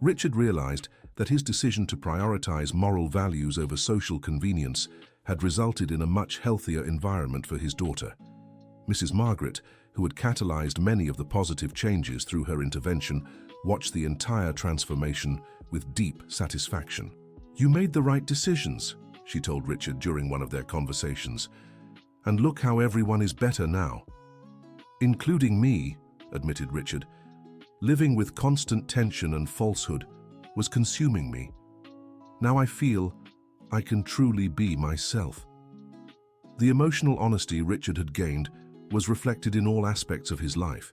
Richard realized that his decision to prioritize moral values over social convenience had resulted in a much healthier environment for his daughter. Mrs. Margaret, who had catalyzed many of the positive changes through her intervention, watched the entire transformation with deep satisfaction. "You made the right decisions," she told Richard during one of their conversations. "And look how everyone is better now." "Including me," admitted Richard. "Living with constant tension and falsehood was consuming me. Now I feel I can truly be myself." The emotional honesty Richard had gained was reflected in all aspects of his life.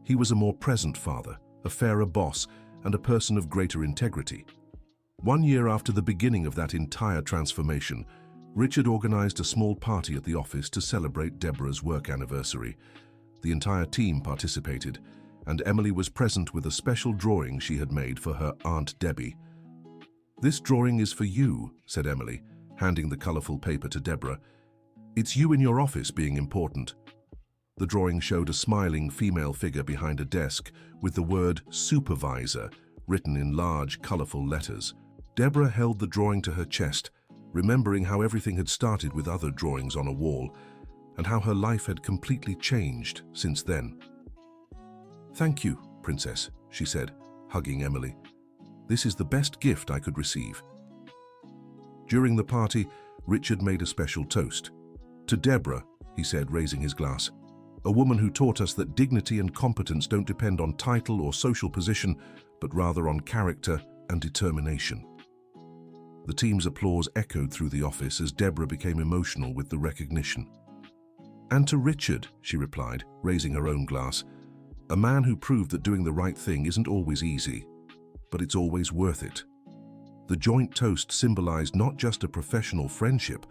He was a more present father, a fairer boss, and a person of greater integrity. 1 year after the beginning of that entire transformation, Richard organized a small party at the office to celebrate Deborah's work anniversary. The entire team participated, and Emily was present with a special drawing she had made for her Aunt Debbie. "This drawing is for you," said Emily, handing the colorful paper to Deborah. "It's you in your office being important." The drawing showed a smiling female figure behind a desk with the word "supervisor" written in large, colorful letters. Deborah held the drawing to her chest, remembering how everything had started with other drawings on a wall, and how her life had completely changed since then. "Thank you, Princess," she said, hugging Emily. "This is the best gift I could receive." During the party, Richard made a special toast. "To Deborah," he said, raising his glass, "a woman who taught us that dignity and competence don't depend on title or social position, but rather on character and determination." The team's applause echoed through the office as Deborah became emotional with the recognition. "And to Richard," she replied, raising her own glass. "A man who proved that doing the right thing isn't always easy, but it's always worth it." The joint toast symbolized not just a professional friendship,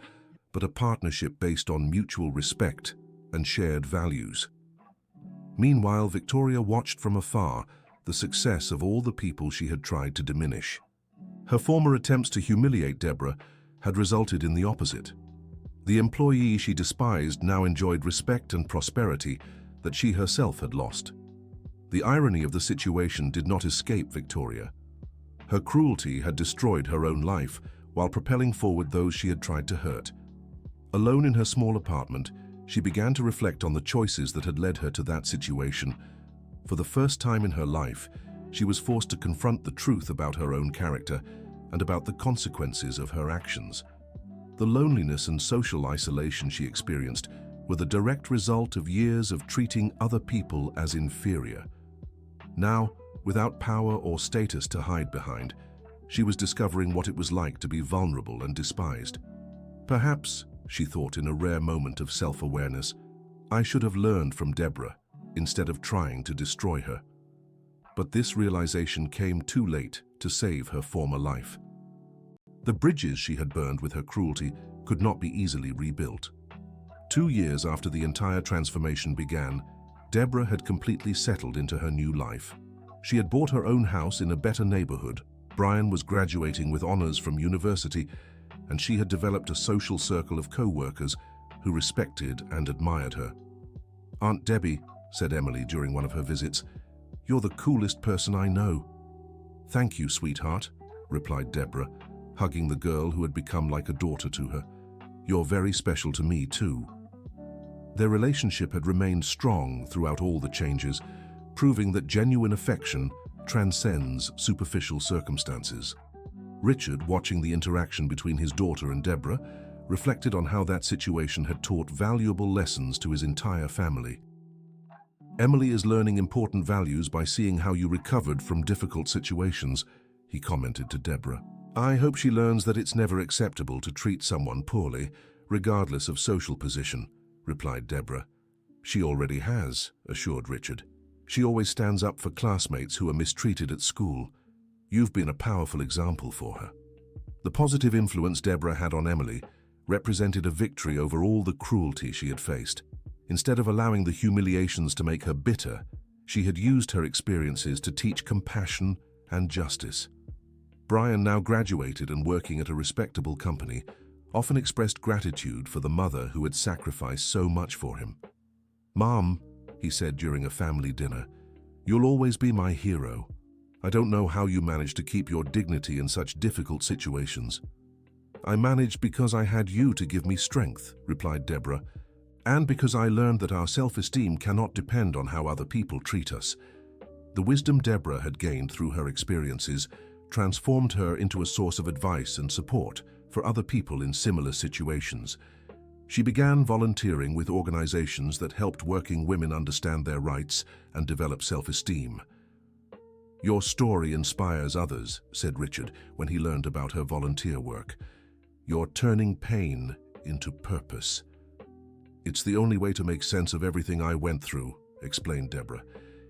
but a partnership based on mutual respect and shared values. Meanwhile, Victoria watched from afar the success of all the people she had tried to diminish. Her former attempts to humiliate Deborah had resulted in the opposite. The employee she despised now enjoyed respect and prosperity that she herself had lost. The irony of the situation did not escape Victoria. Her cruelty had destroyed her own life while propelling forward those she had tried to hurt. Alone in her small apartment, she began to reflect on the choices that had led her to that situation. For the first time in her life, she was forced to confront the truth about her own character and about the consequences of her actions. The loneliness and social isolation she experienced were the direct result of years of treating other people as inferior. Now, without power or status to hide behind, she was discovering what it was like to be vulnerable and despised. Perhaps, she thought in a rare moment of self-awareness, I should have learned from Deborah instead of trying to destroy her. But this realization came too late to save her former life. The bridges she had burned with her cruelty could not be easily rebuilt. 2 years after the entire transformation began, Deborah had completely settled into her new life. She had bought her own house in a better neighborhood. Brian was graduating with honors from university, and she had developed a social circle of co-workers who respected and admired her. "Aunt Debbie," said Emily during one of her visits, "you're the coolest person I know." "Thank you, sweetheart," replied Deborah, hugging the girl who had become like a daughter to her. "You're very special to me, too." Their relationship had remained strong throughout all the changes, proving that genuine affection transcends superficial circumstances. Richard, watching the interaction between his daughter and Deborah, reflected on how that situation had taught valuable lessons to his entire family. "Emily is learning important values by seeing how you recovered from difficult situations," he commented to Deborah. "I hope she learns that it's never acceptable to treat someone poorly, regardless of social position," replied Deborah. "She already has," assured Richard. "She always stands up for classmates who are mistreated at school. You've been a powerful example for her." The positive influence Deborah had on Emily represented a victory over all the cruelty she had faced. Instead of allowing the humiliations to make her bitter, she had used her experiences to teach compassion and justice. Brian, now graduated and working at a respectable company, often expressed gratitude for the mother who had sacrificed so much for him. "Mom," he said during a family dinner, "you'll always be my hero. I don't know how you managed to keep your dignity in such difficult situations." "I managed because I had you to give me strength," replied Deborah, "and because I learned that our self-esteem cannot depend on how other people treat us." The wisdom Deborah had gained through her experiences transformed her into a source of advice and support for other people in similar situations. She began volunteering with organizations that helped working women understand their rights and develop self-esteem. "Your story inspires others," said Richard when he learned about her volunteer work. "You're turning pain into purpose." "It's the only way to make sense of everything I went through," explained Deborah.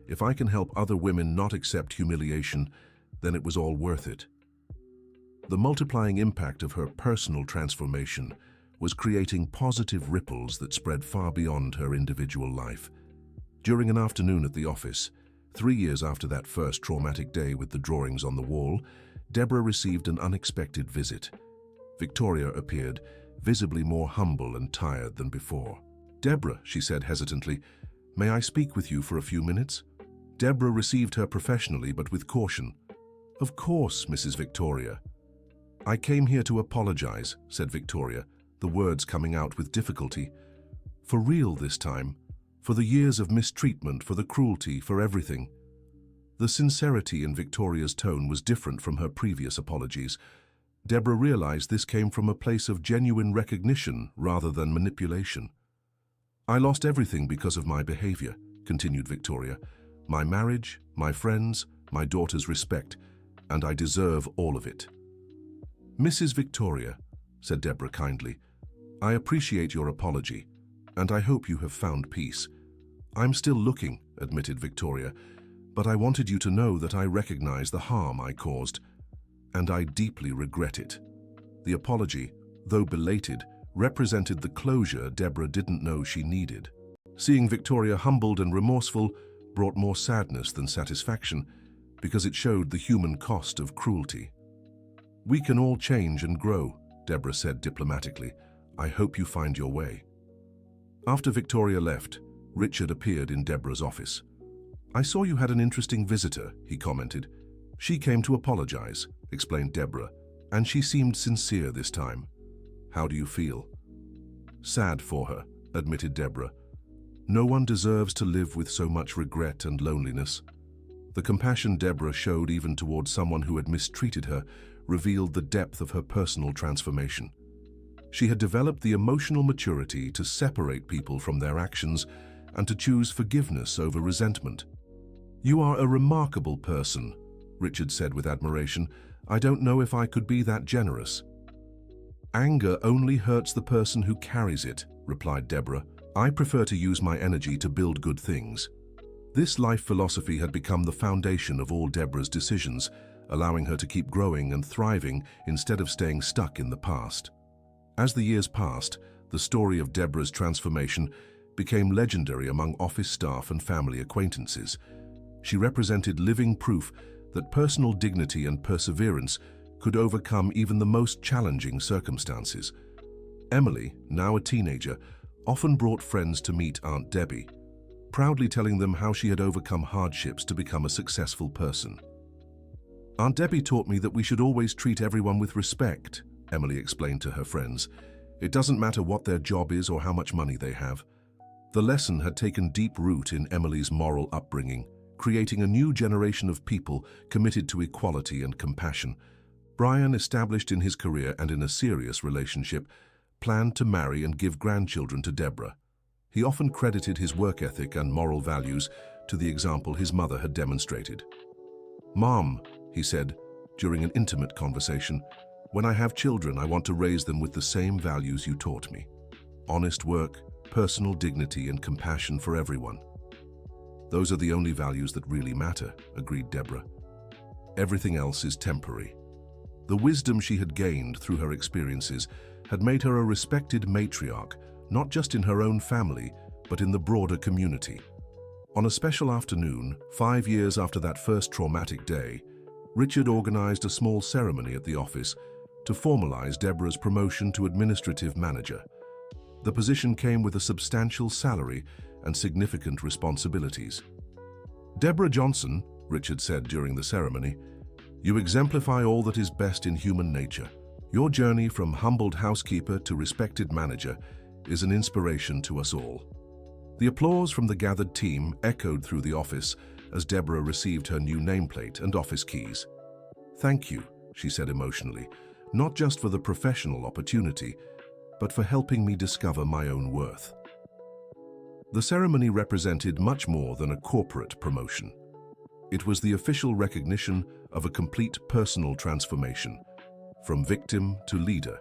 "If I can help other women not accept humiliation, then it was all worth it." The multiplying impact of her personal transformation was creating positive ripples that spread far beyond her individual life. During an afternoon at the office, 3 years after that first traumatic day with the drawings on the wall, Deborah received an unexpected visit. Victoria appeared, visibly more humble and tired than before. "Deborah," she said hesitantly, "may I speak with you for a few minutes?" Deborah received her professionally but with caution. "Of course, Mrs. Victoria." "I came here to apologize," said Victoria, the words coming out with difficulty. "For real this time. For the years of mistreatment, for the cruelty, for everything." The sincerity in Victoria's tone was different from her previous apologies. Deborah realized this came from a place of genuine recognition rather than manipulation. "I lost everything because of my behavior," continued Victoria. "My marriage, my friends, my daughter's respect, and I deserve all of it." "Mrs. Victoria," said Deborah kindly, "I appreciate your apology, and I hope you have found peace. I'm still looking, admitted Victoria, but I wanted you to know that I recognize the harm I caused, and I deeply regret it. The apology, though belated, represented the closure Deborah didn't know she needed. Seeing Victoria humbled and remorseful brought more sadness than satisfaction, because it showed the human cost of cruelty. "We can all change and grow," Deborah said diplomatically. "I hope you find your way." After Victoria left, Richard appeared in Deborah's office. "I saw you had an interesting visitor," he commented. "She came to apologize," explained Deborah, "and she seemed sincere this time. How do you feel?" "Sad for her," admitted Deborah. "No one deserves to live with so much regret and loneliness." The compassion Deborah showed even towards someone who had mistreated her revealed the depth of her personal transformation. She had developed the emotional maturity to separate people from their actions and to choose forgiveness over resentment. "You are a remarkable person," Richard said with admiration. "I don't know if I could be that generous." "Anger only hurts the person who carries it," replied Deborah. "I prefer to use my energy to build good things." This life philosophy had become the foundation of all Deborah's decisions, allowing her to keep growing and thriving instead of staying stuck in the past. As the years passed, the story of Deborah's transformation became legendary among office staff and family acquaintances. She represented living proof that personal dignity and perseverance could overcome even the most challenging circumstances. Emily, now a teenager, often brought friends to meet Aunt Debbie, proudly telling them how she had overcome hardships to become a successful person. "Aunt Debbie taught me that we should always treat everyone with respect," Emily explained to her friends. "It doesn't matter what their job is or how much money they have." The lesson had taken deep root in Emily's moral upbringing, creating a new generation of people committed to equality and compassion. Brian, established in his career and in a serious relationship, planned to marry and give grandchildren to Deborah. He often credited his work ethic and moral values to the example his mother had demonstrated. "Mom," he said during an intimate conversation, "when I have children, I want to raise them with the same values you taught me. Honest work, personal dignity, and compassion for everyone. Those are the only values that really matter," agreed Deborah. "Everything else is temporary." The wisdom she had gained through her experiences had made her a respected matriarch, not just in her own family, but in the broader community. On a special afternoon, 5 years after that first traumatic day, Richard organized a small ceremony at the office to formalize Deborah's promotion to administrative manager. The position came with a substantial salary and significant responsibilities. "Deborah Johnson," Richard said during the ceremony, "you exemplify all that is best in human nature. Your journey from humbled housekeeper to respected manager is an inspiration to us all." The applause from the gathered team echoed through the office as Deborah received her new nameplate and office keys. "Thank you," she said emotionally, "not just for the professional opportunity, but for helping me discover my own worth." The ceremony represented much more than a corporate promotion. It was the official recognition of a complete personal transformation, from victim to leader,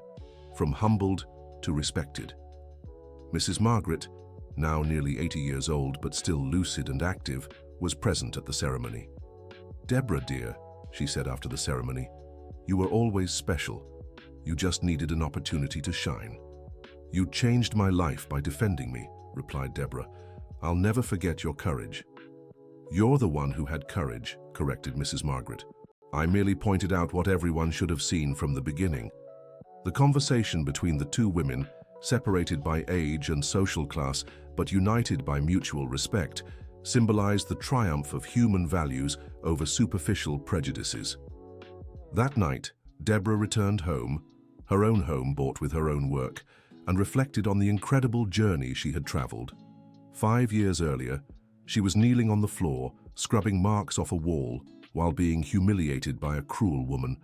from humbled to respected. Mrs. Margaret, now nearly 80 years old but still lucid and active, was present at the ceremony. "Deborah, dear," she said after the ceremony, "you were always special. You just needed an opportunity to shine." "You changed my life by defending me," replied Deborah. "I'll never forget your courage." "You're the one who had courage," corrected Mrs. Margaret. "I merely pointed out what everyone should have seen from the beginning." The conversation between the two women, separated by age and social class, but united by mutual respect, symbolized the triumph of human values over superficial prejudices. That night, Deborah returned home, her own home bought with her own work, and reflected on the incredible journey she had traveled. 5 years earlier, she was kneeling on the floor, scrubbing marks off a wall, while being humiliated by a cruel woman.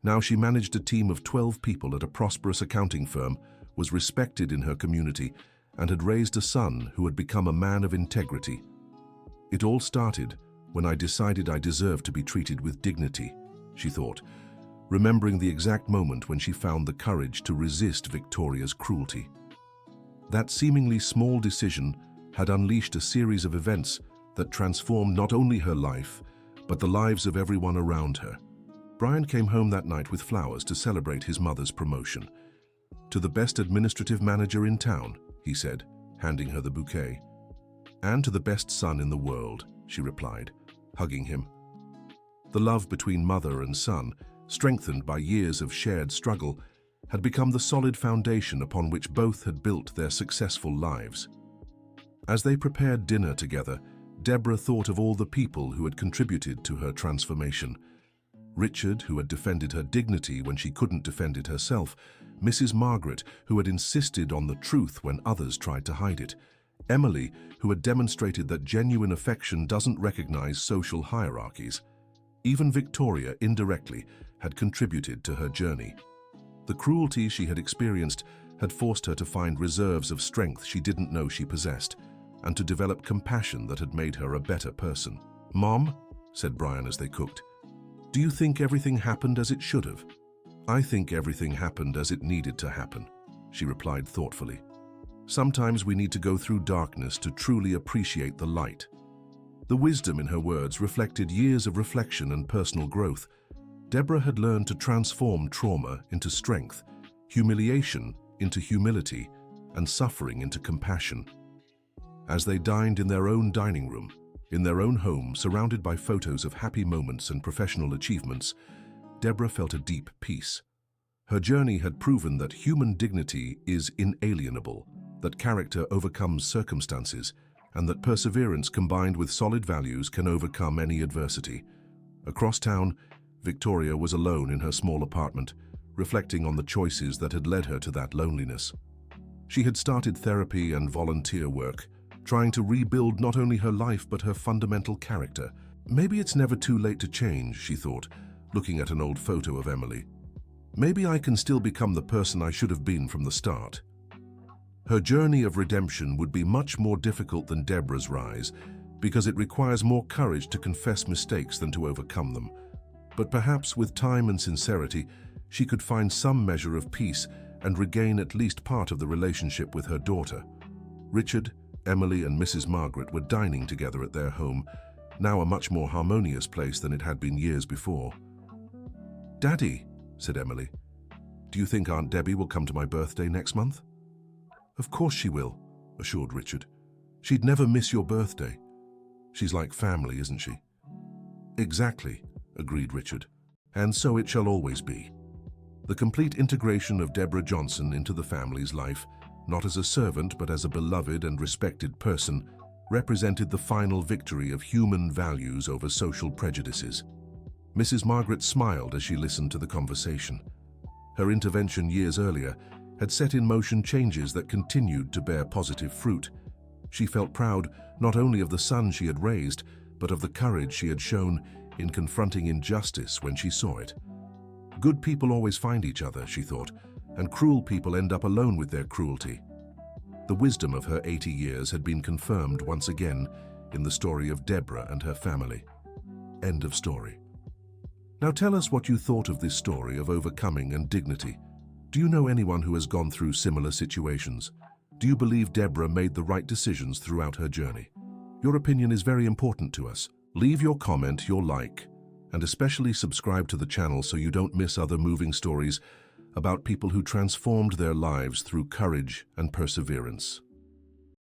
Now she managed a team of 12 people at a prosperous accounting firm, was respected in her community, and had raised a son who had become a man of integrity. "It all started when I decided I deserved to be treated with dignity," she thought, remembering the exact moment when she found the courage to resist Victoria's cruelty. That seemingly small decision had unleashed a series of events that transformed not only her life, but the lives of everyone around her. Brian came home that night with flowers to celebrate his mother's promotion. "To the best administrative manager in town," he said, handing her the bouquet. "And to the best son in the world," she replied, hugging him. The love between mother and son, strengthened by years of shared struggle, had become the solid foundation upon which both had built their successful lives. As they prepared dinner together, Deborah thought of all the people who had contributed to her transformation. Richard, who had defended her dignity when she couldn't defend it herself, Mrs. Margaret, who had insisted on the truth when others tried to hide it, Emily, who had demonstrated that genuine affection doesn't recognize social hierarchies. Even Victoria, indirectly, had contributed to her journey. The cruelty she had experienced had forced her to find reserves of strength she didn't know she possessed, and to develop compassion that had made her a better person. "Mom," said Brian as they cooked, "do you think everything happened as it should have?" "I think everything happened as it needed to happen," she replied thoughtfully. "Sometimes we need to go through darkness to truly appreciate the light." The wisdom in her words reflected years of reflection and personal growth. Deborah had learned to transform trauma into strength, humiliation into humility, and suffering into compassion. As they dined in their own dining room, in their own home, surrounded by photos of happy moments and professional achievements, Deborah felt a deep peace. Her journey had proven that human dignity is inalienable, that character overcomes circumstances, and that perseverance combined with solid values can overcome any adversity. Across town, Victoria was alone in her small apartment, reflecting on the choices that had led her to that loneliness. She had started therapy and volunteer work, trying to rebuild not only her life but her fundamental character. "Maybe it's never too late to change," she thought, looking at an old photo of Emily. "Maybe I can still become the person I should have been from the start." Her journey of redemption would be much more difficult than Deborah's rise, because it requires more courage to confess mistakes than to overcome them. But perhaps with time and sincerity, she could find some measure of peace and regain at least part of the relationship with her daughter. Richard, Emily, and Mrs. Margaret were dining together at their home, now a much more harmonious place than it had been years before. "Daddy," said Emily, "do you think Aunt Debbie will come to my birthday next month?" "Of course she will," assured Richard. "She'd never miss your birthday. She's like family, isn't she?" "Exactly," agreed Richard. "And so it shall always be." The complete integration of Deborah Johnson into the family's life, not as a servant but as a beloved and respected person, represented the final victory of human values over social prejudices. Mrs. Margaret smiled as she listened to the conversation. Her intervention years earlier had set in motion changes that continued to bear positive fruit. She felt proud not only of the son she had raised, but of the courage she had shown in confronting injustice when she saw it. Good people always find each other, she thought, and cruel people end up alone with their cruelty. The wisdom of her 80 years had been confirmed once again in the story of Deborah and her family. End of story. Now tell us what you thought of this story of overcoming and dignity. Do you know anyone who has gone through similar situations? Do you believe Deborah made the right decisions throughout her journey? Your opinion is very important to us. Leave your comment, your like, and especially subscribe to the channel so you don't miss other moving stories about people who transformed their lives through courage and perseverance.